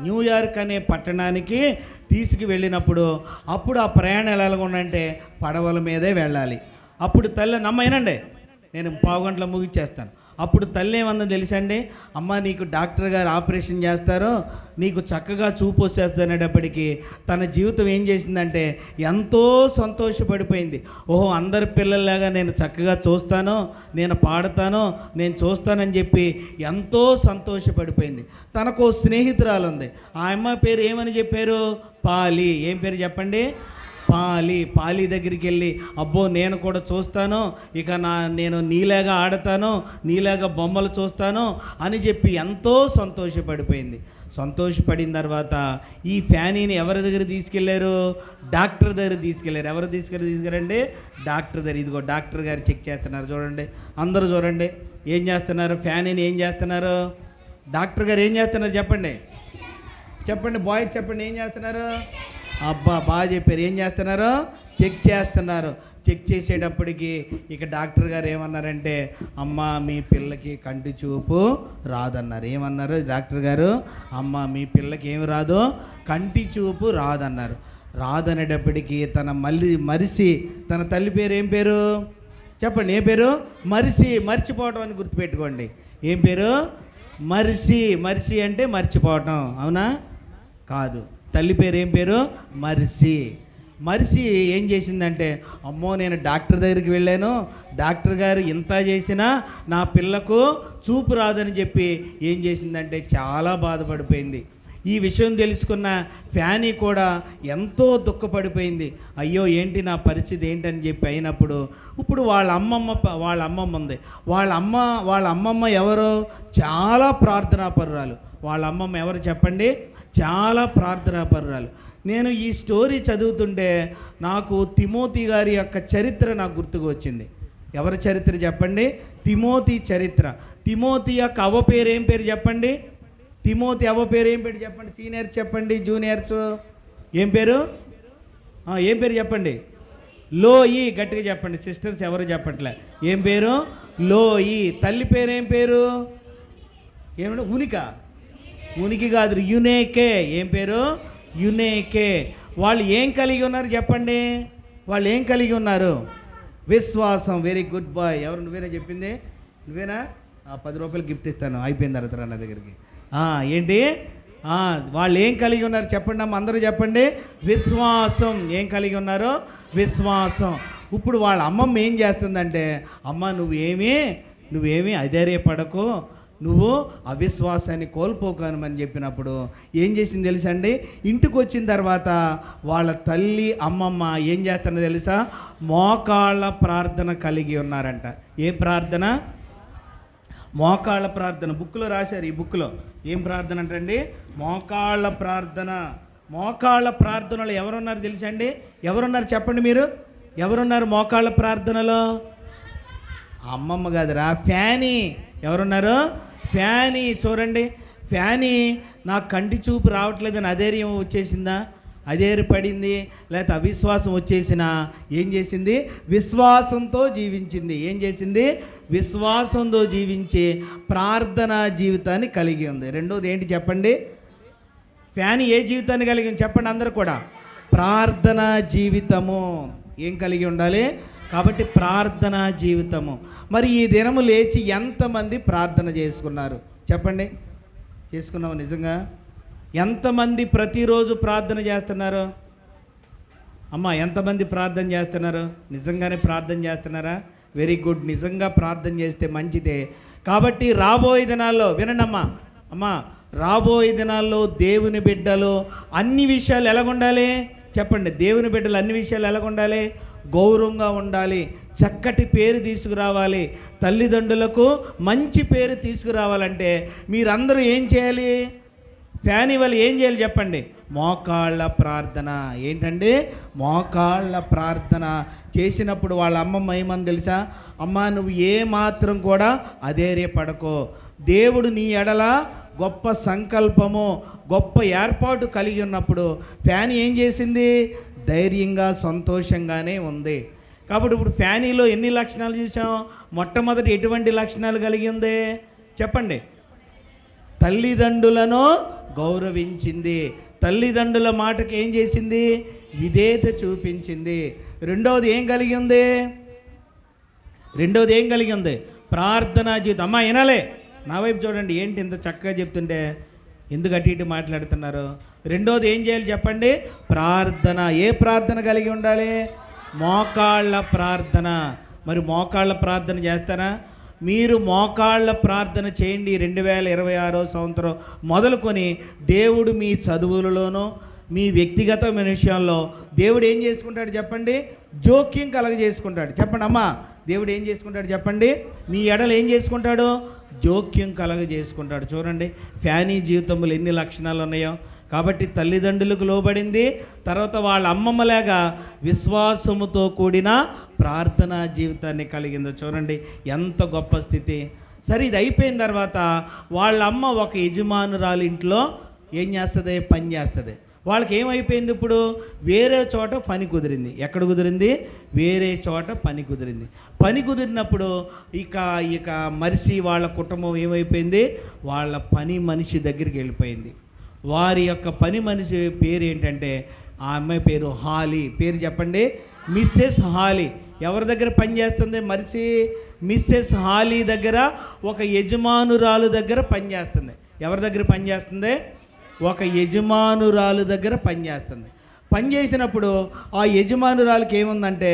Speaker 3: న్యూయార్క్ అనే పట్టణానికి తీసుకువెళ్ళినప్పుడు అప్పుడు ఆ ప్రయాణం ఎలాగుండంటే పడవల మీదే వెళ్ళాలి. అప్పుడు తల్లి నమ్మేనండి, నేను పావుగంటలో ముగిచ్చేస్తాను. అప్పుడు తల్లి ఏమన్నా తెలుసండి? అమ్మ, నీకు డాక్టర్ గారు ఆపరేషన్ చేస్తారు, నీకు చక్కగా చూపు వచ్చేస్తున్నప్పటికీ తన జీవితం ఏం చేసిందంటే ఎంతో సంతోషపడిపోయింది. ఓహో, అందరి పిల్లల్లాగా నేను చక్కగా చూస్తాను, నేను పాడతాను, నేను చూస్తానని చెప్పి ఎంతో సంతోషపడిపోయింది. తనకు స్నేహితురాలు ఉంది. ఆ అమ్మ పేరు ఏమని చెప్పారు? పాలి. ఏం పేరు చెప్పండి? పాలి దగ్గరికి వెళ్ళి, అబ్బో నేను కూడా చూస్తాను, ఇక నేను నీలాగా ఆడతాను, నీలాగా బొమ్మలు చూస్తాను అని చెప్పి ఎంతో సంతోషపడిపోయింది. సంతోషపడిన తర్వాత ఈ ఫ్యానీని ఎవరి దగ్గర తీసుకెళ్లారు? డాక్టర్ దగ్గర తీసుకెళ్లారు. ఎవరు తీసుకెళ్ళారండి? డాక్టర్ దగ్గర. ఇదిగో డాక్టర్ గారు చెక్ చేస్తున్నారు. చూడండి, అందరూ చూడండి ఏం చేస్తున్నారు? ఫ్యానీని ఏం చేస్తున్నారు? డాక్టర్ గారు ఏం చేస్తున్నారు చెప్పండి బాయ్, చెప్పండి ఏం చేస్తున్నారు? అబ్బా, బాగా చెప్పారు. ఏం చేస్తున్నారు? చెక్ చేస్తున్నారు. చెక్ చేసేటప్పటికి ఇక డాక్టర్ గారు ఏమన్నారంటే, అమ్మ, మీ పిల్లకి కంటి చూపు రాదన్నారు. ఏమన్నారు డాక్టర్ గారు? అమ్మ, మీ పిల్లకి ఏమి రాదు? కంటి చూపు రాదన్నారు. రాదనేటప్పటికీ మరిసి తన తల్లి పేరు ఏం పేరు చెప్పండి? ఏ పేరు? మర్చిపోవటం అని గుర్తుపెట్టుకోండి. ఏం పేరు? మరిసి అంటే మర్చిపోవటం. అవునా? కాదు. తల్లి పేరు ఏం పేరు? మరిసి ఏం చేసిందంటే, అమ్మో, నేను డాక్టర్ దగ్గరికి వెళ్ళాను, డాక్టర్ గారు ఇంత చేసినా నా పిల్లకు చూపు రాదని చెప్పి ఏం చేసిందంటే చాలా బాధపడిపోయింది. ఈ విషయం తెలుసుకున్న ఫ్యానీ కూడా ఎంతో దుఃఖపడిపోయింది. అయ్యో ఏంటి నా పరిస్థితి ఏంటని చెప్పి అయినప్పుడు ఇప్పుడు వాళ్ళ అమ్మమ్మ ఉంది. వాళ్ళ అమ్మమ్మ ఎవరో చాలా ప్రార్థనాపరురాలు. వాళ్ళ అమ్మమ్మ ఎవరు చెప్పండి? చాలా ప్రార్థనాపరురాలు. నేను ఈ స్టోరీ చదువుతుంటే నాకు తిమోతి గారి యొక్క చరిత్ర నాకు గుర్తుకు వచ్చింది. ఎవరి చరిత్ర చెప్పండి? తిమోతి చరిత్ర. తిమోతి యొక్క అవ్వ పేరు ఏం పేరు చెప్పండి? తిమోతి అవ్వ పేరు ఏం పేరు చెప్పండి? సీనియర్స్ చెప్పండి, జూనియర్స్ ఏం పేరు? ఏం పేరు చెప్పండి? లోయి. గట్టిగా చెప్పండి సిస్టర్స్, ఎవరు చెప్పట్లే. ఏం పేరు? లోయి. తల్లి పేరు ఏం పేరు? ఏమంటే ఉనికి కాదు, యునేకే. ఏం పేరు? యునేకే. వాళ్ళు ఏం కలిగి ఉన్నారు చెప్పండి? వాళ్ళు ఏం కలిగి ఉన్నారు? విశ్వాసం. Very good boy. ఎవరు? నువ్వేనా చెప్పింది? నువ్వేనా? 10 రూపాయలు గిఫ్ట్ ఇస్తాను అయిపోయిన తర్వాత నా దగ్గరికి. ఏంటి? వాళ్ళు ఏం కలిగి ఉన్నారు చెప్పండి అమ్మ, అందరూ చెప్పండి. విశ్వాసం. ఏం కలిగి ఉన్నారు? విశ్వాసం. ఇప్పుడు వాళ్ళ అమ్మమ్మ ఏం చేస్తుందంటే, అమ్మ నువ్వేమీ అధైర్యపడకు, నువ్వు అవిశ్వాసాన్ని కోల్పోకనమని చెప్పినప్పుడు ఏం చేసింది తెలుసా అండి? ఇంటికి వచ్చిన తర్వాత వాళ్ళ తల్లి అమ్మమ్మ ఏం చేస్తారో తెలుసా? మోకాళ్ళ ప్రార్థన కలిగి ఉన్నారంట. ఏ ప్రార్థన? మోకాళ్ళ ప్రార్థన. బుక్లో రాశారు. ఈ బుక్లో ఏం ప్రార్థన అంటండి? మోకాళ్ళ ప్రార్థన. మోకాళ్ళ ప్రార్థనలో ఎవరున్నారు తెలుసా అండి? ఎవరున్నారు చెప్పండి మీరు? ఎవరున్నారు మోకాళ్ళ ప్రార్థనలో? అమ్మమ్మ కాదురా, ఫ్యానీ. ఎవరున్నారు? ఫ్యానీ. చూడండి, ఫ్యానీ నాకు కంటి చూపు రావట్లేదని అధైర్యం వచ్చేసిందా? అధైర్యపడింది, లేకపోతే అవిశ్వాసం వచ్చేసినా ఏం చేసింది? విశ్వాసంతో జీవించింది. ఏం చేసింది? విశ్వాసంతో జీవించి ప్రార్థనా జీవితాన్ని కలిగి ఉంది. రెండోది ఏంటి చెప్పండి? ఫ్యానీ ఏ జీవితాన్ని కలిగి ఉంది చెప్పండి అందరూ కూడా? ప్రార్థనా జీవితము. ఏం కలిగి ఉండాలి? కాబట్టి ప్రార్థనా జీవితము. మరి ఈ దినము లేచి ఎంతమంది ప్రార్థన చేసుకున్నారు చెప్పండి? చేసుకున్నాము నిజంగా? ఎంతమంది ప్రతిరోజు ప్రార్థన చేస్తున్నారు? అమ్మ ఎంతమంది ప్రార్థన చేస్తున్నారు? నిజంగానే ప్రార్థన చేస్తున్నారా? Very good. నిజంగా ప్రార్థన చేస్తే మంచిదే. కాబట్టి రాబోయే దినాల్లో వినండి అమ్మా, రాబోయే దినాల్లో దేవుని బిడ్డలు అన్ని విషయాలు ఎలాగుండాలి చెప్పండి? దేవుని బిడ్డలు అన్ని విషయాలు ఎలాగుండాలి? గౌరవంగా ఉండాలి, చక్కటి పేరు తీసుకురావాలి. తల్లిదండ్రులకు మంచి పేరు తీసుకురావాలంటే మీరందరూ ఏం చేయాలి? ఫ్యానీ వాళ్ళు ఏం చేయాలి చెప్పండి? మోకాళ్ళ ప్రార్థన. ఏంటండి? మోకాళ్ళ ప్రార్థన చేసినప్పుడు వాళ్ళ అమ్మమ్మ ఏమని తెలుసా? అమ్మ నువ్వు ఏ మాత్రం కూడా అధైర్యపడకో, దేవుడు నీ ఎడల గొప్ప సంకల్పము, గొప్ప ఏర్పాటు కలిగి ఉన్నప్పుడు ఫ్యానీ ఏం చేసింది? ధైర్యంగా సంతోషంగానే ఉంది. కాబట్టి ఇప్పుడు ఫ్యానీలో ఎన్ని లక్షణాలు చూసాం? మొట్టమొదటి ఎటువంటి లక్షణాలు కలిగి ఉంది చెప్పండి? తల్లిదండ్రులను గౌరవించింది, తల్లిదండ్రుల మాటకి ఏం చేసింది? విధేయత చూపించింది. రెండవది ఏం కలిగి ఉంది? ప్రార్థనా జీవితం. అమ్మ వినాలే, నా వైపు చూడండి. ఏంటి ఇంత చక్కగా చెప్తుంటే ఎందుకు అటు ఇటు మాట్లాడుతున్నారు? రెండోది ఏం చేయాలి చెప్పండి? ప్రార్థన. ఏ ప్రార్థన కలిగి ఉండాలి? మోకాళ్ళ ప్రార్థన. మరి మోకాళ్ళ ప్రార్థన చేస్తారా? మీరు మోకాళ్ళ ప్రార్థన చేయండి. 2026 సంవత్సరం మొదలుకొని దేవుడు మీ చదువులలోనూ మీ వ్యక్తిగతమైన విషయాల్లో దేవుడు ఏం చేసుకుంటాడు చెప్పండి? జోక్యం కలగజేసుకుంటాడు. చెప్పండి అమ్మా, దేవుడు ఏం చేసుకుంటాడు చెప్పండి? మీ ఎడలు ఏం చేసుకుంటాడు? జోక్యం కలగజేసుకుంటాడు. చూడండి ఫ్యానీ జీవితంలో ఎన్ని లక్షణాలు ఉన్నాయో. కాబట్టి తల్లిదండ్రులకు లోబడింది, తర్వాత వాళ్ళ అమ్మమ్మలాగా విశ్వాసముతో కూడిన ప్రార్థనా జీవితాన్ని కలిగిందో. చూడండి ఎంత గొప్ప స్థితి. సరే ఇది అయిపోయిన తర్వాత వాళ్ళ అమ్మ ఒక యజమానురాలు ఇంట్లో ఏం చేస్తుంది? పని చేస్తుంది. వాళ్ళకి ఏమైపోయింది? ఇప్పుడు వేరే చోట పని కుదిరింది. ఎక్కడ కుదిరింది? వేరే చోట పని కుదిరింది. పని కుదిరినప్పుడు ఇక మరిసి వాళ్ళ కుటుంబం ఏమైపోయింది? వాళ్ళ పని మనిషి దగ్గరికి వెళ్ళిపోయింది. వారి యొక్క పని మనిషి పేరు ఏంటంటే, ఆ అమ్మాయి పేరు హాలీ. పేరు చెప్పండి? Mrs Holly. ఎవరి దగ్గర పని చేస్తుంది మరిసి? మిస్సెస్ హాలీ దగ్గర, ఒక యజమానురాలు దగ్గర పనిచేస్తుంది. ఎవరి దగ్గర పనిచేస్తుంది? ఒక యజమానురాలు దగ్గర పనిచేస్తుంది. పనిచేసినప్పుడు ఆ యజమానురాలకి ఏముందంటే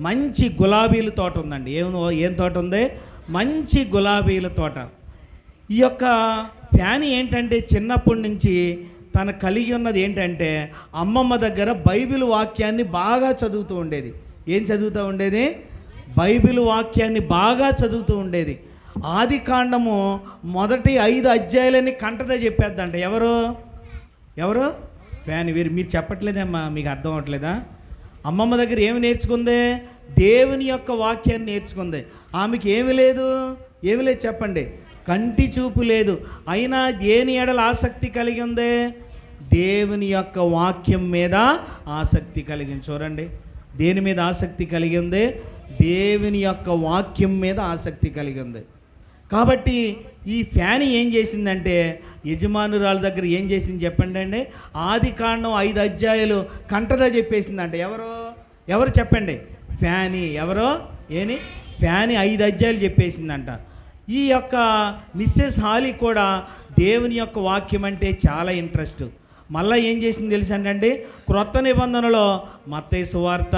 Speaker 3: మంచి గులాబీల తోట ఉందండి. ఏం తోట ఉంది? మంచి గులాబీల తోట. ఈ యొక్క ఫ్యానీ ఏంటంటే చిన్నప్పటి నుంచి తను కలిగి ఉన్నది ఏంటంటే అమ్మమ్మ దగ్గర బైబిల్ వాక్యాన్ని బాగా చదువుతూ ఉండేది. ఏం చదువుతూ ఉండేది? బైబిల్ వాక్యాన్ని బాగా చదువుతూ ఉండేది. ఆది కాండము మొదటి 5 అధ్యాయాలని కంటదా చెప్పేద్దంట. ఎవరు ఫ్యాన్ మీరు చెప్పట్లేదమ్మా, మీకు అర్థం అవ్వట్లేదా? అమ్మమ్మ దగ్గర ఏమి నేర్చుకుంది? దేవుని యొక్క వాక్యాన్ని నేర్చుకుంది. ఆమెకి ఏమి లేదు చెప్పండి, కంటి చూపు లేదు. అయినా దేని ఎడల ఆసక్తి కలిగి ఉంది? దేవుని యొక్క వాక్యం మీద ఆసక్తి కలిగింది. చూడండి, దేని మీద ఆసక్తి కలిగి ఉంది? దేవుని యొక్క వాక్యం మీద ఆసక్తి కలిగి ఉంది. కాబట్టి ఈ ఫ్యాన్ ఏం చేసిందంటే యజమానురాల దగ్గర ఏం చేసింది చెప్పండి అండి? ఆది కాండం 5 అధ్యాయాలు కంటదా చెప్పేసిందంట. ఎవరు చెప్పండి? ఫ్యానీ. ఫ్యానీ 5 అధ్యాయాలు చెప్పేసిందంట. ఈ యొక్క మిస్సెస్ హాలీ కూడా దేవుని యొక్క వాక్యం అంటే చాలా ఇంట్రెస్ట్. మళ్ళీ ఏం చేసింది తెలుసండి? క్రొత్త నిబంధనలో మత్తయి సువార్త,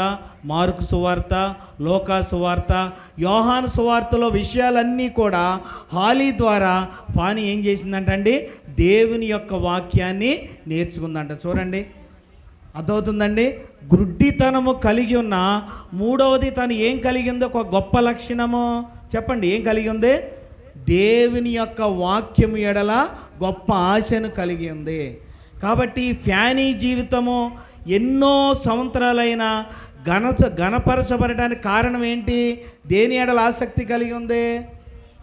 Speaker 3: మార్కు సువార్త, లూకా సువార్త, యోహాను సువార్తలో విషయాలన్నీ కూడా హాలీ ద్వారా ఫానీ ఏం చేసిందంటండి? దేవుని యొక్క వాక్యాన్ని నేర్చుకుందంట. చూడండి, అర్థమవుతుందండి? గుడ్డితనము కలిగి ఉన్న మూడవది తను ఏం కలిగి ఉందో ఒక గొప్ప లక్షణము చెప్పండి. ఏం కలిగి ఉంది? దేవుని యొక్క వాక్యం ఎడల గొప్ప ఆశను కలిగి ఉంది. కాబట్టి ఫ్యానీ జీవితము ఎన్నో సంవత్సరాలైన ఘనపరచబడటానికి కారణం ఏంటి? దేని ఎడల ఆసక్తి కలిగి ఉంది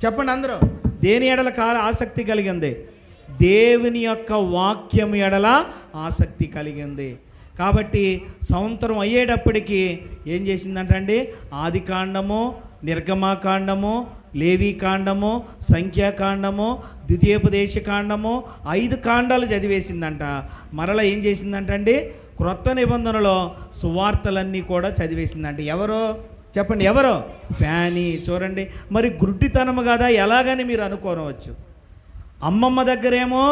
Speaker 3: చెప్పండి అందరూ? దేని ఎడల ఆసక్తి కలిగి ఉంది? దేవుని యొక్క వాక్యం ఎడల ఆసక్తి కలిగి ఉంది. కాబట్టి సంవత్సరం అయ్యేటప్పటికి ఏం చేసిందంటండి? ఆది కాండము, నిర్గమాకాండము, లేవీకాండము, సంఖ్యాకాండము, ద్వితీయోపదేశ కాండము 5 కాండాలు చదివేసిందంట. మరలా ఏం చేసిందంటండి? క్రొత్త నిబంధనలో సువార్తలన్నీ కూడా చదివేసిందంట. చెప్పండి, ఫ్యానీ. చూడండి, మరి గుడ్డితనము కదా ఎలాగని మీరు అనుకోనవచ్చు. అమ్మమ్మ దగ్గరేమో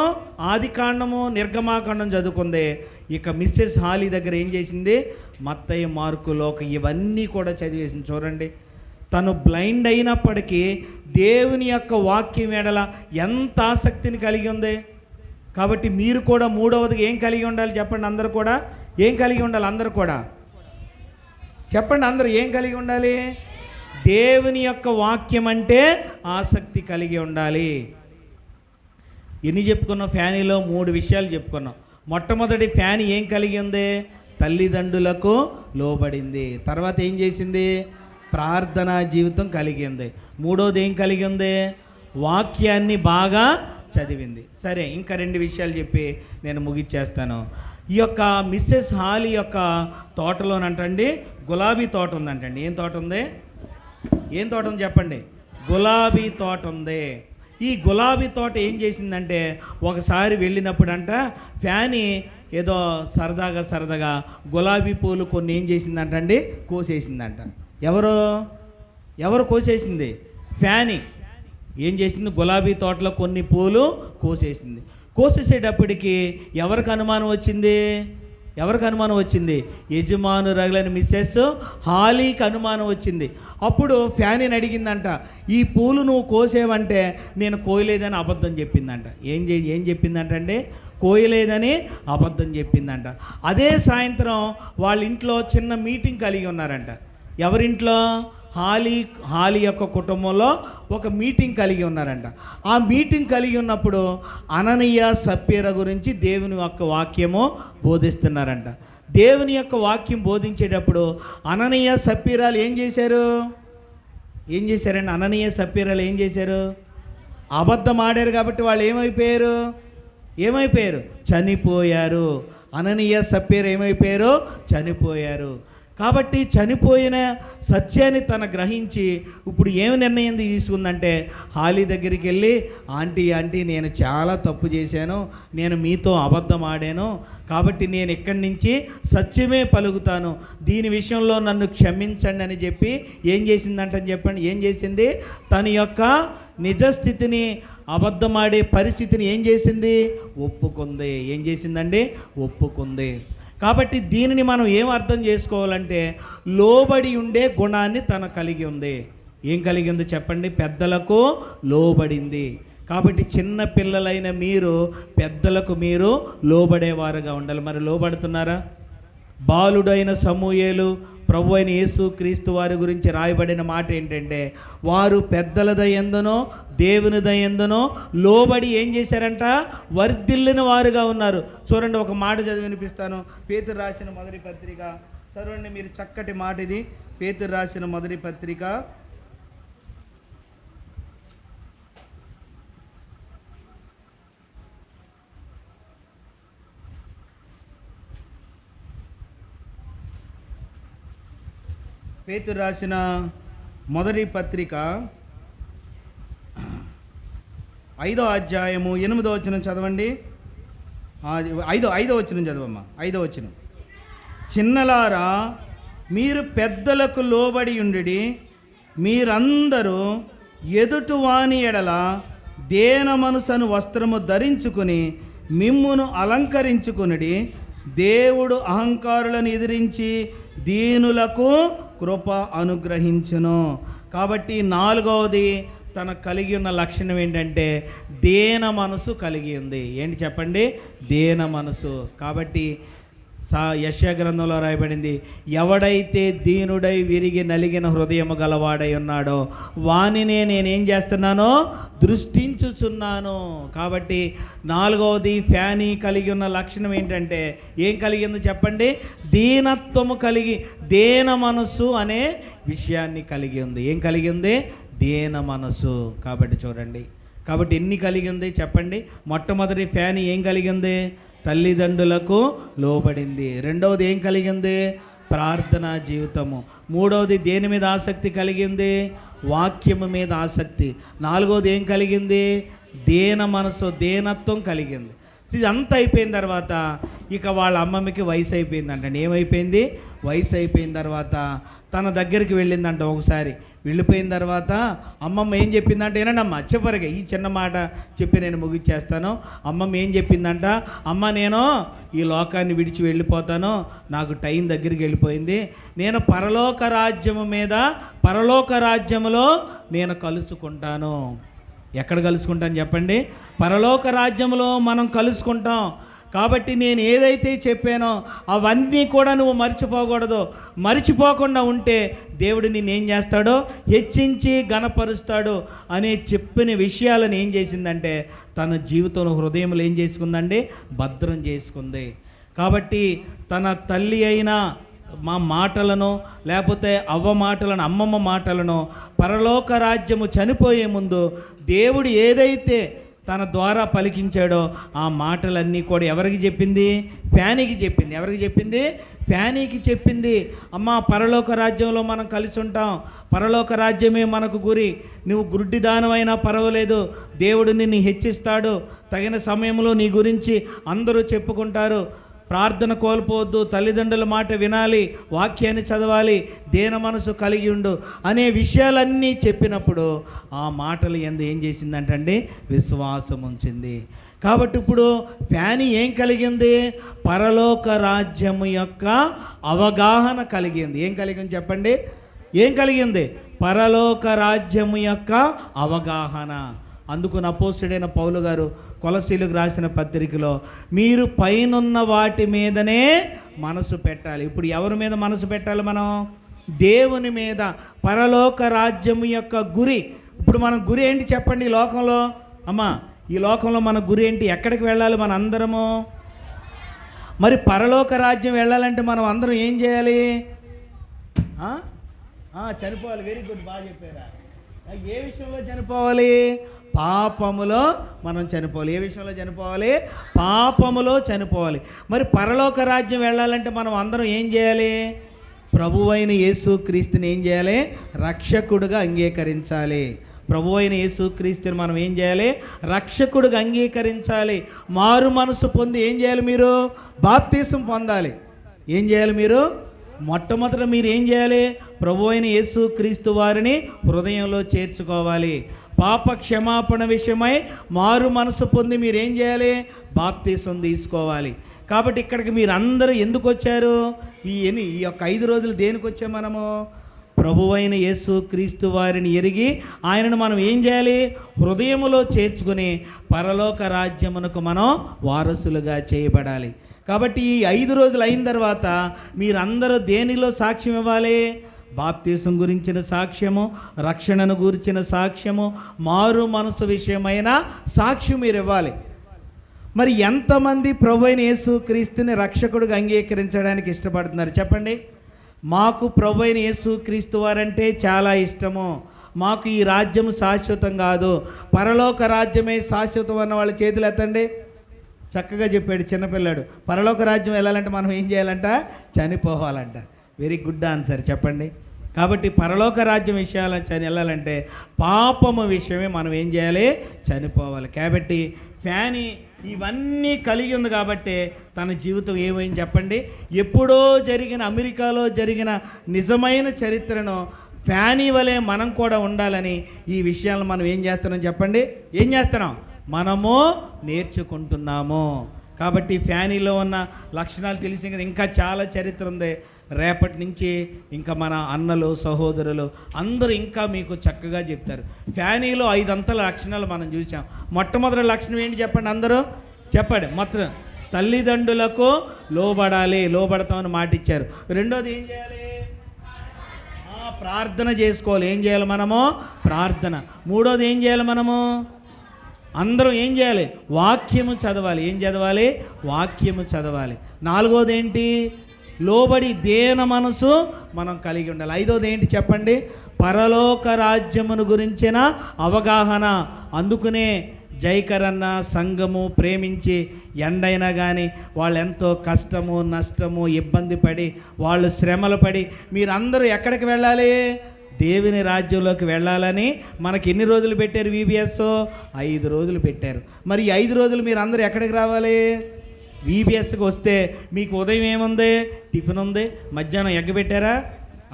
Speaker 3: ఆది కాండము, నిర్గమాకాండం చదువుకుంది. ఇక మిస్సెస్ హాలీ దగ్గర ఏం చేసింది? మత్తయి, మార్కు, లూకా ఇవన్నీ కూడా చదివేసింది. చూడండి, తను బ్లైండ్ అయినప్పటికీ దేవుని యొక్క వాక్యం ఎడల ఎంత ఆసక్తిని కలిగి ఉంది. కాబట్టి మీరు కూడా మూడవదిగా ఏం కలిగి ఉండాలి చెప్పండి? అందరూ కూడా ఏం కలిగి ఉండాలి? అందరూ కూడా చెప్పండి, అందరూ ఏం కలిగి ఉండాలి? దేవుని యొక్క వాక్యం అంటే ఆసక్తి కలిగి ఉండాలి. ఎన్ని చెప్పుకున్నాం? ఫ్యానీలో 3 విషయాలు చెప్పుకున్నాం. మొట్టమొదటి ఫ్యాన్ ఏం కలిగి ఉంది? తల్లిదండ్రులకు లోబడింది. తర్వాత ఏం చేసింది? ప్రార్థనా జీవితం కలిగి ఉంది. మూడోది ఏం కలిగి ఉంది? వాక్యాన్ని బాగా చదివింది. సరే, ఇంకా 2 విషయాలు చెప్పి నేను ముగిచ్చేస్తాను. ఈ యొక్క మిస్సెస్ హాలీ యొక్క తోటలోనంటండి గులాబీ తోట ఉందంటండి. ఏం తోట ఉంది? చెప్పండి? గులాబీ తోట ఉంది. ఈ గులాబీ తోట ఏం చేసిందంటే ఒకసారి వెళ్ళినప్పుడంట ఫ్యానీ ఏదో సరదాగా గులాబీ పూలు కొన్ని ఏం చేసిందంటండి? కోసేసిందంట. ఎవరు కోసేసింది? ఫ్యానీ. ఏం చేసింది? గులాబీ తోటలో కొన్ని పూలు కోసేసింది. కోసేసేటప్పటికి ఎవరికి అనుమానం వచ్చింది? యజమానురాలైన మిస్సెస్ హాలీకి అనుమానం వచ్చింది. అప్పుడు ఫ్యానీని అడిగిందంట, ఈ పూలు నువ్వు కోసేవంటే నేను కోయలేదని అబద్ధం చెప్పిందంట. ఏం చెప్పిందంటే కోయలేదని అబద్ధం చెప్పిందంట. అదే సాయంత్రం వాళ్ళ ఇంట్లో చిన్న మీటింగ్ కలిగి ఉన్నారంట. ఎవరింట్లో? హాలీ యొక్క కుటుంబంలో ఒక మీటింగ్ కలిగి ఉన్నారంట. ఆ మీటింగ్ కలిగి ఉన్నప్పుడు అననీయ సప్పీరా గురించి దేవుని యొక్క వాక్యము బోధిస్తున్నారంట. దేవుని యొక్క వాక్యం బోధించేటప్పుడు అననీయ సప్పీరాలు ఏం చేశారండి? అననీయ సప్పీరాలు ఏం చేశారు? అబద్ధం ఆడారు. కాబట్టి వాళ్ళు ఏమైపోయారు? చనిపోయారు. అననీయ సప్పీరా ఏమైపోయారు? చనిపోయారు. కాబట్టి చనిపోయిన సత్యాన్ని తన గ్రహించి ఇప్పుడు ఏమి నిర్ణయం తీసుకుందంటే హాలీ దగ్గరికి వెళ్ళి, ఆంటీ నేను చాలా తప్పు చేశాను, నేను మీతో అబద్ధం ఆడాను, కాబట్టి నేను ఇక్కడి నుంచి సత్యమే పలుకుతాను, దీని విషయంలో నన్ను క్షమించండి అని చెప్పి ఏం చేసిందంటని చెప్పండి? ఏం చేసింది? తన యొక్క నిజస్థితిని, అబద్ధమాడే పరిస్థితిని ఏం చేసింది? ఒప్పుకుంది. ఏం చేసిందండి? ఒప్పుకుంది. కాబట్టి దీనిని మనం ఏం అర్థం చేసుకోవాలంటే లోబడి ఉండే గుణాన్ని తను కలిగి ఉంది. ఏం కలిగి ఉంది చెప్పండి? పెద్దలకు లోబడింది. కాబట్టి చిన్న పిల్లలైన మీరు పెద్దలకు మీరు లోబడేవారుగా ఉండాలి. మరి లోబడుతున్నారా? బాలుడైన సమూయేలు ప్రభు అయిన యేసు క్రీస్తు వారి గురించి రాయబడిన మాట ఏంటంటే, వారు పెద్దల దయందునో దేవుని దయందునో లోబడి ఏం చేశారంట? వర్ధిల్లిన వారుగా ఉన్నారు. చూడండి, ఒక మాట చదివి వినిపిస్తాను. పేతురు రాసిన మొదటి పత్రిక చదవండి మీరు. చక్కటి మాట ఇది. పేతురు రాసిన మొదటి పత్రిక పేతురు రాసిన మొదటి పత్రిక 5వ అధ్యాయము 8వ వచనం చదవండి. 5వ వచనం చదవమ్మా. 5వ వచనం. చిన్నలారా, మీరు పెద్దలకు లోబడి ఉండుడి. మీరందరూ ఎదుటి వాని ఎడల దేన మనసును వస్త్రము ధరించుకుని మిమ్మును అలంకరించుకునుడి. దేవుడు అహంకారులను ఎదిరించి దీనులకు కృప అనుగ్రహించును. కాబట్టి 4వది తన కలిగి ఉన్న లక్షణం ఏంటంటే దేన మనసు కలిగి ఉంది. ఏంటి చెప్పండి? దేన మనసు. కాబట్టి యెషయా గ్రంథంలో రాయబడింది, ఎవడైతే దీనుడై విరిగి నలిగిన హృదయము గలవాడై ఉన్నాడో వానినే నేనేం చేస్తున్నానో దృష్టించుచున్నాను. కాబట్టి 4వది ఫ్యానీ కలిగి ఉన్న లక్షణం ఏంటంటే, ఏం కలిగిందో చెప్పండి? దీనత్వము కలిగి దేన మనసు అనే విషయాన్ని కలిగి ఉంది. ఏం కలిగి ఉంది? దేన మనసు. కాబట్టి చూడండి, కాబట్టి ఎన్ని కలిగి ఉంది చెప్పండి? మొట్టమొదటి ఫ్యానీ ఏం కలిగింది? తల్లిదండ్రులకు లోబడింది. 2వది ఏం కలిగింది? ప్రార్థనా జీవితము. 3వది దేని మీద ఆసక్తి కలిగింది? వాక్యము మీద ఆసక్తి. 4వది ఏం కలిగింది? దేన మనసు, దేనత్వం కలిగింది. ఇదంతా అయిపోయిన తర్వాత ఇక వాళ్ళ అమ్మమ్మకి వయసు అయిపోయిందంట. ఏమైపోయింది? వయసు అయిపోయిన తర్వాత తన దగ్గరికి వెళ్ళిందంట. ఒకసారి వెళ్ళిపోయిన తర్వాత అమ్మమ్మ ఏం చెప్పిందంటే, ఏనండమ్మా చివరిగా ఈ చిన్న మాట చెప్పి నేను ముగిచ్చేస్తాను. అమ్మమ్మ ఏం చెప్పిందంట? అమ్మ, నేను ఈ లోకాన్ని విడిచి వెళ్ళిపోతాను, నాకు టైం దగ్గరికి వెళ్ళిపోయింది, నేను పరలోక రాజ్యములో నేను కలుసుకుంటాను. ఎక్కడ కలుసుకుంటాను చెప్పండి? పరలోక రాజ్యంలో మనం కలుసుకుంటాం. కాబట్టి నేను ఏదైతే చెప్పానో అవన్నీ కూడా నువ్వు మర్చిపోకూడదు. మర్చిపోకుండా ఉంటే దేవుడు నిన్నేం చేస్తాడో హెచ్చించి ఘనపరుస్తాడు అనే చెప్పిన విషయాలను ఏం చేసిందంటే తన జీవితంలో హృదయంలో ఏం చేసుకుందండి? భద్రం చేసుకుంది. కాబట్టి తన తల్లి అయిన మా మాటలను లేకపోతే అవ్వ మాటలను, అమ్మమ్మ మాటలను, పరలోక రాజ్యము చనిపోయే ముందు దేవుడు ఏదైతే తన ద్వారా పలికించాడో ఆ మాటలన్నీ కూడా ఎవరికి చెప్పింది? ఫ్యానీకి చెప్పింది. ఎవరికి చెప్పింది? ఫ్యానీకి చెప్పింది. అమ్మ, పరలోక రాజ్యంలో మనం కలిసి ఉంటాం, పరలోక రాజ్యమే మనకు గురి, నువ్వు గుడ్డిదానమైనా పర్వాలేదు, దేవుడు నిన్ను హెచ్చిస్తాడు, తగిన సమయంలో నీ గురించి అందరూ చెప్పుకుంటారు, ప్రార్థన కోల్పోవద్దు, తల్లిదండ్రుల మాట వినాలి, వాక్యాన్ని చదవాలి, దేన మనసు కలిగి ఉండు అనే విషయాలన్నీ చెప్పినప్పుడు ఆ మాటలు ఏం చేసిందంటండి? విశ్వాసం ఉంచింది. కాబట్టి ఇప్పుడు ఫ్యానీ ఏం కలిగింది? పరలోక రాజ్యము యొక్క అవగాహన కలిగింది. ఏం కలిగింది చెప్పండి? ఏం కలిగింది? పరలోక రాజ్యము యొక్క అవగాహన. అందుకు అపోస్తలుడైన పౌలు గారు కొలసీలకు రాసిన పత్రికలో మీరు పైనున్న వాటి మీదనే మనసు పెట్టాలి. ఇప్పుడు ఎవరి మీద మనసు పెట్టాలి మనం? దేవుని మీద. పరలోక రాజ్యము యొక్క గురి. ఇప్పుడు మన గురి ఏంటి చెప్పండి ఈ లోకంలో? అమ్మా, ఈ లోకంలో మన గురి ఏంటి? ఎక్కడికి వెళ్ళాలి మన అందరము? మరి పరలోక రాజ్యం వెళ్ళాలంటే మనం అందరం ఏం చేయాలి? చనిపోవాలి. వెరీ గుడ్, బాగా చెప్పారా. ఏ విషయంలో చనిపోవాలి? పాపములో మనం చనిపోవాలి. ఏ విషయంలో చనిపోవాలి? పాపములో చనిపోవాలి. మరి పరలోక రాజ్యం వెళ్ళాలంటే మనం అందరం ఏం చేయాలి? ప్రభువైన యేసు క్రీస్తుని ఏం చేయాలి? రక్షకుడుగా అంగీకరించాలి. ప్రభువైన యేసు క్రీస్తుని మనం ఏం చేయాలి? రక్షకుడుగా అంగీకరించాలి. మారు మనసు పొంది ఏం చేయాలి? మీరు బాప్తీసం పొందాలి. ఏం చేయాలి మీరు? మొట్టమొదట మీరు ఏం చేయాలి? ప్రభువైన యేసు క్రీస్తు వారిని హృదయంలో చేర్చుకోవాలి. పాప క్షమాపణ విషయమై మారు మనసు పొంది మీరు ఏం చేయాలి? బాప్తీసం తీసుకోవాలి. కాబట్టి ఇక్కడికి మీరు అందరూ ఎందుకు వచ్చారు? ఈ యొక్క 5 రోజులు దేనికి వచ్చాము మనము? ప్రభువైన యేసు క్రీస్తు వారిని ఎరిగి ఆయనను మనం ఏం చేయాలి? హృదయములో చేర్చుకుని పరలోక రాజ్యమునకు మనం వారసులుగా చేయబడాలి. కాబట్టి ఈ 5 రోజులు అయిన తర్వాత మీరందరూ దేనిలో సాక్ష్యం ఇవ్వాలి? బాప్తీసం గురించిన సాక్ష్యము, రక్షణను గురించిన సాక్ష్యము, మారు మనసు విషయమైన సాక్ష్యం మీరు ఇవ్వాలి. మరి ఎంతమంది ప్రభువైన యేసు క్రీస్తుని రక్షకుడిగా అంగీకరించడానికి ఇష్టపడుతున్నారు చెప్పండి? మాకు ప్రభువైన యేసు క్రీస్తు వారంటే చాలా ఇష్టము, మాకు ఈ రాజ్యం శాశ్వతం కాదు, పరలోక రాజ్యమే శాశ్వతం అన్న వాళ్ళ చేతులు ఎత్తండి. చక్కగా చెప్పాడు చిన్నపిల్లాడు. పరలోక రాజ్యం వెళ్ళాలంటే మనం ఏం చేయాలంట? చనిపోవాలంట. వెరీ గుడ్ ఆన్సర్, చెప్పండి. కాబట్టి పరలోక రాజ్యం విషయాలు వెళ్ళాలంటే పాపము విషయమే మనం ఏం చేయాలి? చనిపోవాలి. కాబట్టి ఫ్యానీ ఇవన్నీ కలిగి ఉంది కాబట్టి తన జీవితం ఏమైంది చెప్పండి? ఎప్పుడో జరిగిన, అమెరికాలో జరిగిన నిజమైన చరిత్రను ఫ్యానీ వలె మనం కూడా ఉండాలని ఈ విషయాలను మనం ఏం చేస్తున్నాం చెప్పండి? ఏం చేస్తున్నాం? మనము నేర్చుకుంటున్నాము. కాబట్టి ఫ్యానీలో ఉన్న లక్షణాలు తెలిసి కదా, ఇంకా చాలా చరిత్ర ఉంది. రేపటి నుంచి ఇంకా మన అన్నలు, సహోదరులు అందరూ ఇంకా మీకు చక్కగా చెప్తారు. ఫ్యానీలో 5 అంతల లక్షణాలు మనం చూసాం. మొట్టమొదటి లక్షణం ఏంటి చెప్పండి? అందరూ చెప్పండి. మొత్తం తల్లిదండ్రులకు లోబడాలి, లోబడతామని మాట ఇచ్చారు. రెండోది ఏం చేయాలి? ప్రార్థన చేసుకోవాలి. ఏం చేయాలి మనము? ప్రార్థన. మూడోది ఏం చేయాలి మనము? అందరూ ఏం చేయాలి? వాక్యము చదవాలి. ఏం చదవాలి? వాక్యము చదవాలి. నాలుగోది ఏంటి? లోబడి దేన మనసు మనం కలిగి ఉండాలి. ఐదోది ఏంటి చెప్పండి? పరలోక రాజ్యమును గురించిన అవగాహన. అందుకునే జైకరన్న సంఘము ప్రేమించి ఎండైనా కానీ వాళ్ళు ఎంతో కష్టము, నష్టము, ఇబ్బంది పడి, వాళ్ళు శ్రమలు పడి మీరందరూ ఎక్కడికి వెళ్ళాలి? దేవుని రాజ్యంలోకి వెళ్ళాలని మనకి ఎన్ని రోజులు పెట్టారు? VBS 5 రోజులు పెట్టారు. మరి ఈ 5 రోజులు మీరు అందరూ ఎక్కడికి రావాలి? VBSకి వస్తే మీకు ఉదయం ఏముంది? టిఫిన్ ఉంది. మధ్యాహ్నం ఎగ్గ పెట్టారా?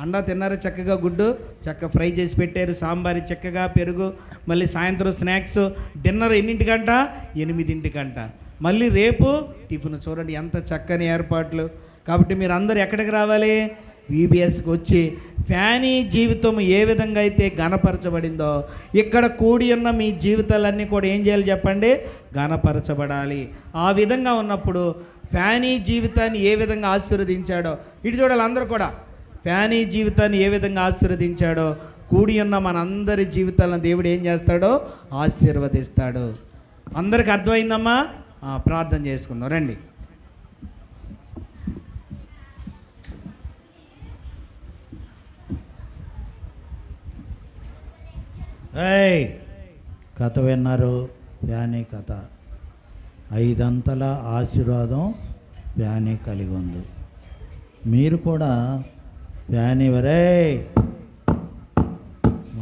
Speaker 3: అండా తిన్నారా? చక్కగా గుడ్డు చక్కగా ఫ్రై చేసి పెట్టారు. సాంబారు చక్కగా, పెరుగు, మళ్ళీ సాయంత్రం స్నాక్స్. డిన్నర్ ఎన్నింటికంట? 8 మళ్ళీ రేపు టిఫిన్. చూడండి ఎంత చక్కని ఏర్పాట్లు. కాబట్టి మీరు అందరూ ఎక్కడికి రావాలి? VBSకి వచ్చి ఫ్యానీ జీవితం ఏ విధంగా అయితే ఘనపరచబడిందో ఇక్కడ కూడి ఉన్న మీ జీవితాలన్నీ కూడా ఏం చేయాలి చెప్పండి? ఘనపరచబడాలి. ఆ విధంగా ఉన్నప్పుడు ఫ్యానీ జీవితాన్ని ఏ విధంగా ఆశీర్వదించాడో ఇటు చూడాలి. అందరూ కూడా ఫ్యానీ జీవితాన్ని ఏ విధంగా ఆశీర్వదించాడో కూడి ఉన్న మనందరి జీవితాలను దేవుడు ఏం చేస్తాడో? ఆశీర్వదిస్తాడు. అందరికి అర్థమైందమ్మా? ప్రార్థన చేసుకుందాం రండి.
Speaker 1: కథ విన్నారు? ఫ్యానీ కథ. 5 అంతల ఆశీర్వాదం ఫ్యానీ కలిగి ఉంది. మీరు కూడా ఫ్యానీ వరే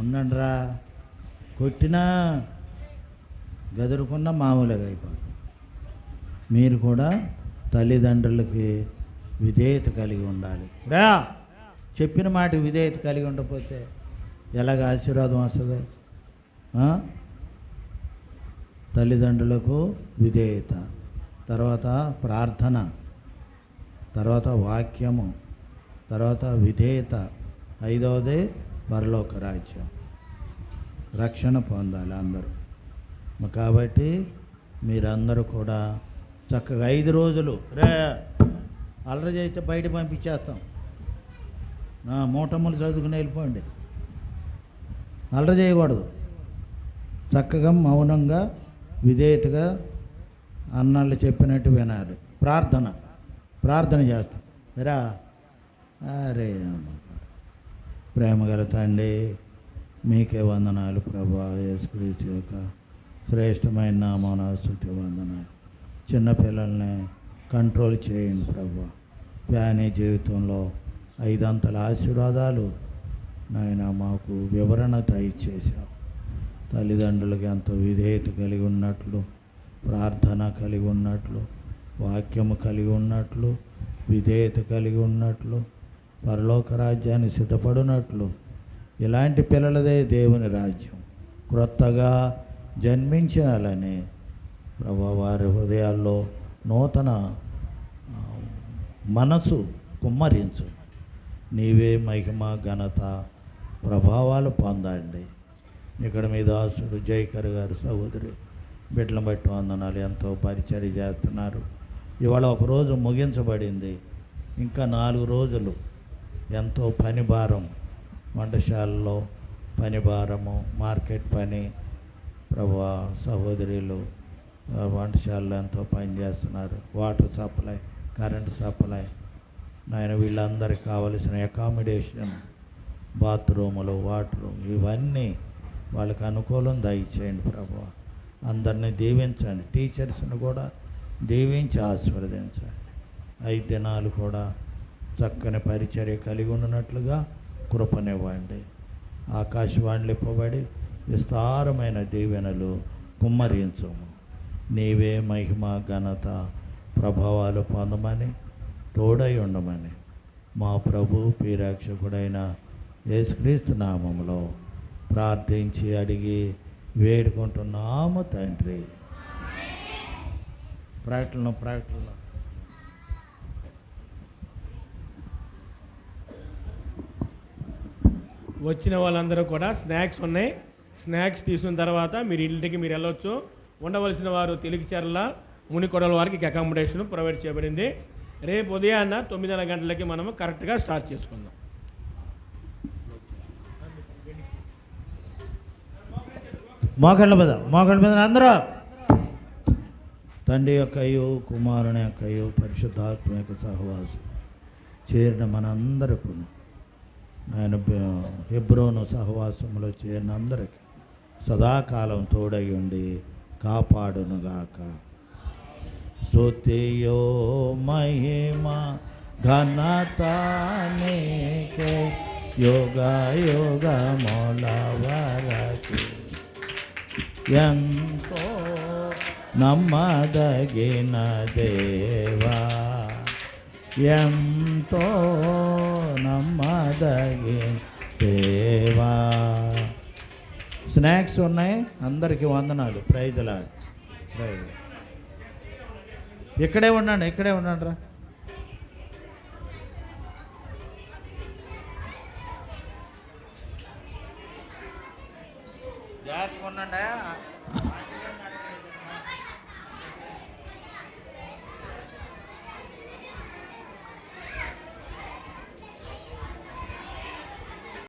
Speaker 1: ఉండండిరా, కొట్టినా గదురుకున్న మామూలుగా అయిపోతుంది. మీరు కూడా తల్లిదండ్రులకి విధేయత కలిగి ఉండాలి. రా, చెప్పిన మాట విధేయత కలిగి ఉండకపోతే ఎలాగ ఆశీర్వాదం వస్తుంది? తల్లిదండ్రులకు విధేయత, తర్వాత ప్రార్థన, తర్వాత వాక్యము, తర్వాత విధేయత, 5వది పరలోక రాజ్యం. రక్షణ పొందాలి అందరూ. కాబట్టి మీరందరూ కూడా చక్కగా 5 రోజులు అల్లరి చేస్తే బయట పంపించేస్తాం. మూటమ్మలు చదువుకుని వెళ్ళిపోండి. అల్లరి చేయకూడదు. చక్కగా మౌనంగా విధేయతగా అన్నాళ్ళు చెప్పినట్టు వినాలి. ప్రార్థన చేస్తాం. రా అరే ప్రేమగల తండ్రి, మీకే వందనాలు ప్రభువా. యేసుక్రీస్తు యొక్క శ్రేష్టమైన నామమున స్తుతి వందనాలు. చిన్నపిల్లల్ని కంట్రోల్ చేయండి ప్రభువా. ఫ్యానీ జీవితంలో 5 అంతల ఆశీర్వాదాలు నాయన మాకు వివరణ దయచేశావు. తల్లిదండ్రులకి ఎంతో విధేయత కలిగి ఉన్నట్లు, ప్రార్థన కలిగి ఉన్నట్లు, వాక్యము కలిగి ఉన్నట్లు, విధేయత కలిగి ఉన్నట్లు, పరలోక రాజ్యాన్ని సిద్ధపడినట్లు, ఇలాంటి పిల్లలదే దేవుని రాజ్యం క్రొత్తగా జన్మించాలని ప్రభు వారి హృదయాల్లో నూతన మనసు కుమ్మరించు. నీవే మహిమ, ఘనత, ప్రభావాలు పొందండి. ఇక్కడ మీ దాసుడు జైకర్ గారు సహోదరి బిడ్డలను బట్టి వందనాలు, ఎంతో పరిచర్య చేస్తున్నారు. ఇవాళ ఒక రోజు ముగించబడింది, ఇంకా 4 రోజులు ఎంతో పని భారం, వంటశాలలో పని భారము, మార్కెట్ పని. ప్రభా సహోదరులు వంటశాలలో ఎంతో పని చేస్తున్నారు, వాటర్ సప్లై, కరెంట్ సప్లై. నాయన వీళ్ళందరికీ కావలసిన అకామిడేషన్, బాత్రూములు, వాటరు, ఇవన్నీ వాళ్ళకి అనుకూలం దయచేయండి ప్రభా. అందరినీ దీవించండి, టీచర్స్ని కూడా దీవించి ఆశీర్వదించండి. 5 దినాలు కూడా చక్కని పరిచర్య కలిగి ఉన్నట్లుగా కృపనివ్వండి. ఆకాశవాణిలో ఇవ్వబడి విస్తారమైన దీవెనలు కుమ్మరించము. నీవే మహిమ, ఘనత, ప్రభావాలు పొందమని, తోడై ఉండమని మా ప్రభు ప్రియరక్షకుడైన యేసుక్రీస్తు నామములో ప్రార్థించి అడిగి వేడుకుంటున్నాము తండ్రి. ప్రకటన
Speaker 4: వచ్చిన వాళ్ళందరూ కూడా స్నాక్స్ ఉన్నాయి. స్నాక్స్ తీసుకున్న తర్వాత మీరు ఇంటికి మీరు వెళ్ళొచ్చు. ఉండవలసిన వారు తెలికిచెర్ల మునికొడల వారికి అకామిడేషన్ ప్రొవైడ్ చేయబడింది. రేపు ఉదయాన్న 9:30 గంటలకి మనము కరెక్ట్గా స్టార్ట్ చేసుకుందాం.
Speaker 1: మోకాళ్ళ మీద అందరూ తండ్రి యొక్కయు కుమారుని యొక్కయు పరిశుద్ధాత్మ యొక్క సహవాసం చేరిన మనందరకు, ఆయన హెబ్రోను సహవాసంలో చేరిన అందరికీ సదాకాలం తోడై ఉండి కాపాడునుగాక. స్తుతియో మహిమ ఘనత నీకే యుగ యుగముల వరకు. ఎంతో నమ్మదగిన దేవా, ఎంతో నమ్మదగిన దేవా. స్నాక్స్ ఉన్నాయి, అందరికీ వందనాలు. ప్రైజ్లాడ్. ఇక్కడే ఉండండి రా.